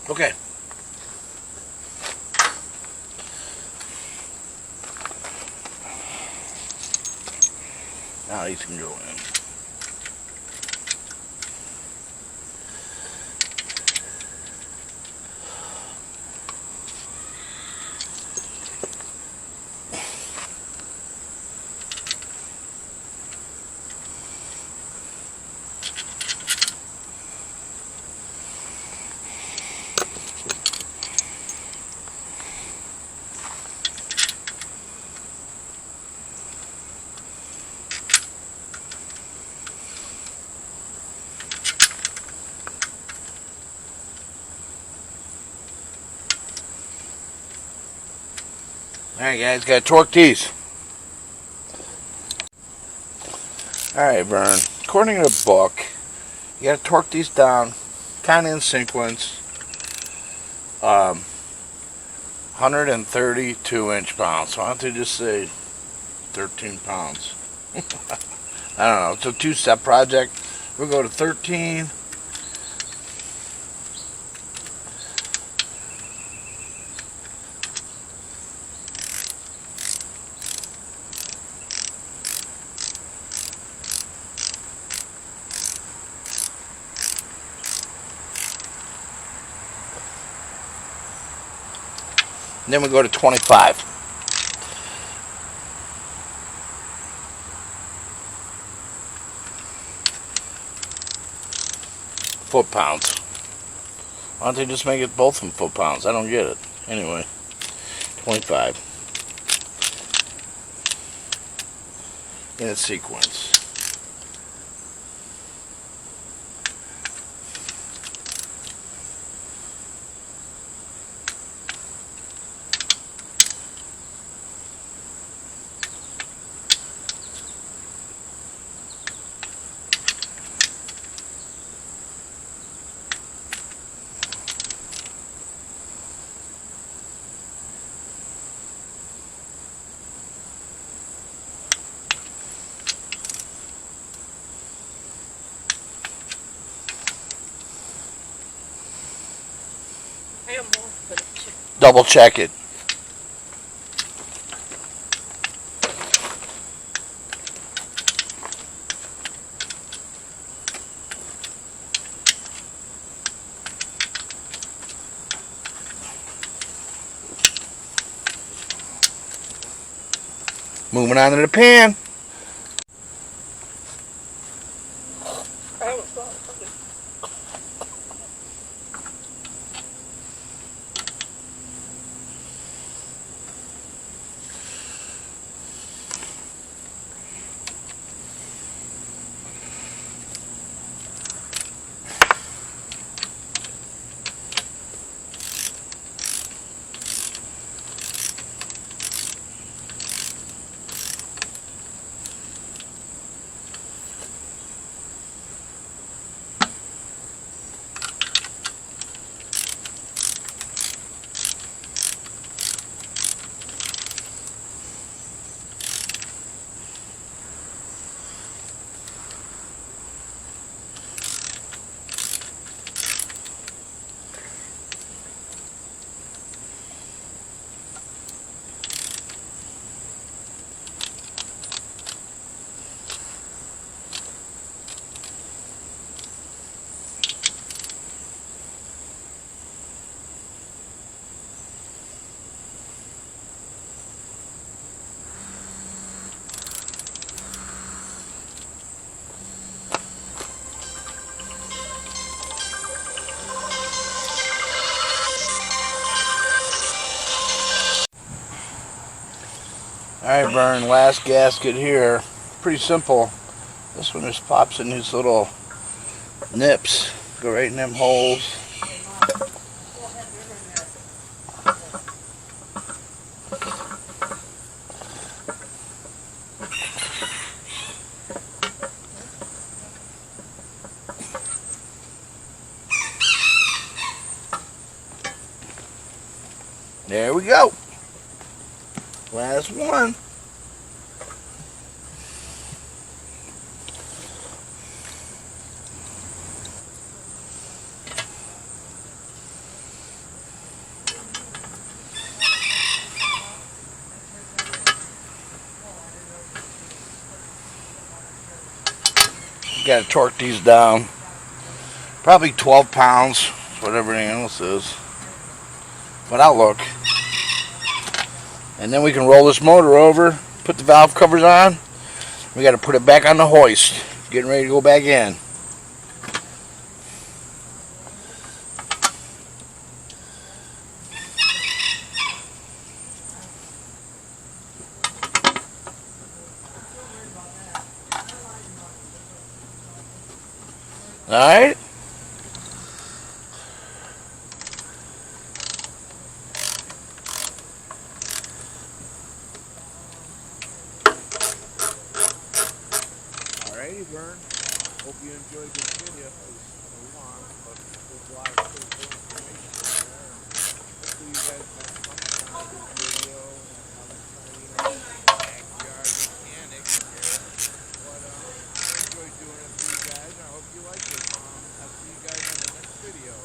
Okay. Now these can go in. Alright guys, gotta torque these. Alright Vern, according to the book, you got to torque these down, kind of in sequence. 132 inch-pounds. So why don't they just say 13 pounds? I don't know. It's a two-step project. We'll go to 13. And then we go to 25. Foot-pounds. Why don't they just make it both in foot-pounds? I don't get it. Anyway, 25. In a sequence. Double check it. Moving on to the pan. Alright, Vern, last gasket here. Pretty simple. This one just pops in these little nips. Go right in them holes. There we go. Last one. Got to torque these down. Probably 12 pounds, what everything else is. But I'll look. And then we can roll this motor over, put the valve covers on. We got to put it back on the hoist. Getting ready to go back in. Alright. Alrighty, Vern. Hope you enjoyed this video. It was kind of long, but there's a lot of cool information in there. Hopefully you guys got something out of this video. And I'm trying, backyard mechanic here. But I enjoyed doing it for you guys. I hope you liked it. I'll see you guys on the next video.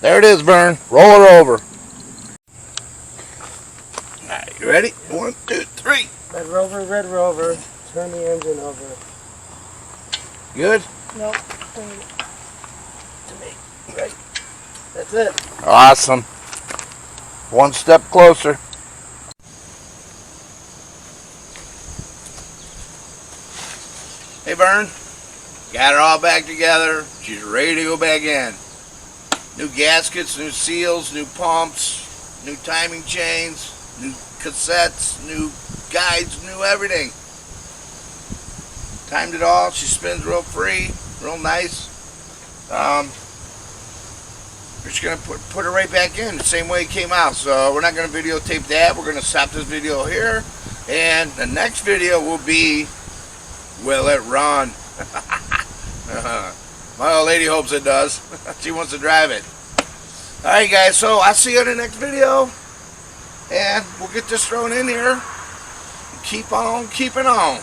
There it is, Vern. Roll it over. Alright, you ready? 1, 2, 3. Red Rover, turn the engine over. Good? Nope. To me. Right. That's it. Awesome. One step closer. Hey, Vern. Got her all back together. She's ready to go back in. New gaskets, new seals, new pumps, new timing chains, new cassettes, new guides, new everything. Timed it all. She spins real free, real nice. We're just going to put her right back in the same way it came out. So we're not going to videotape that. We're going to stop this video here. And the next video will be, will it run? My old lady hopes it does. She wants to drive it. Alright guys, so I'll see you in the next video. And we'll get this thrown in here. Keep on keeping on.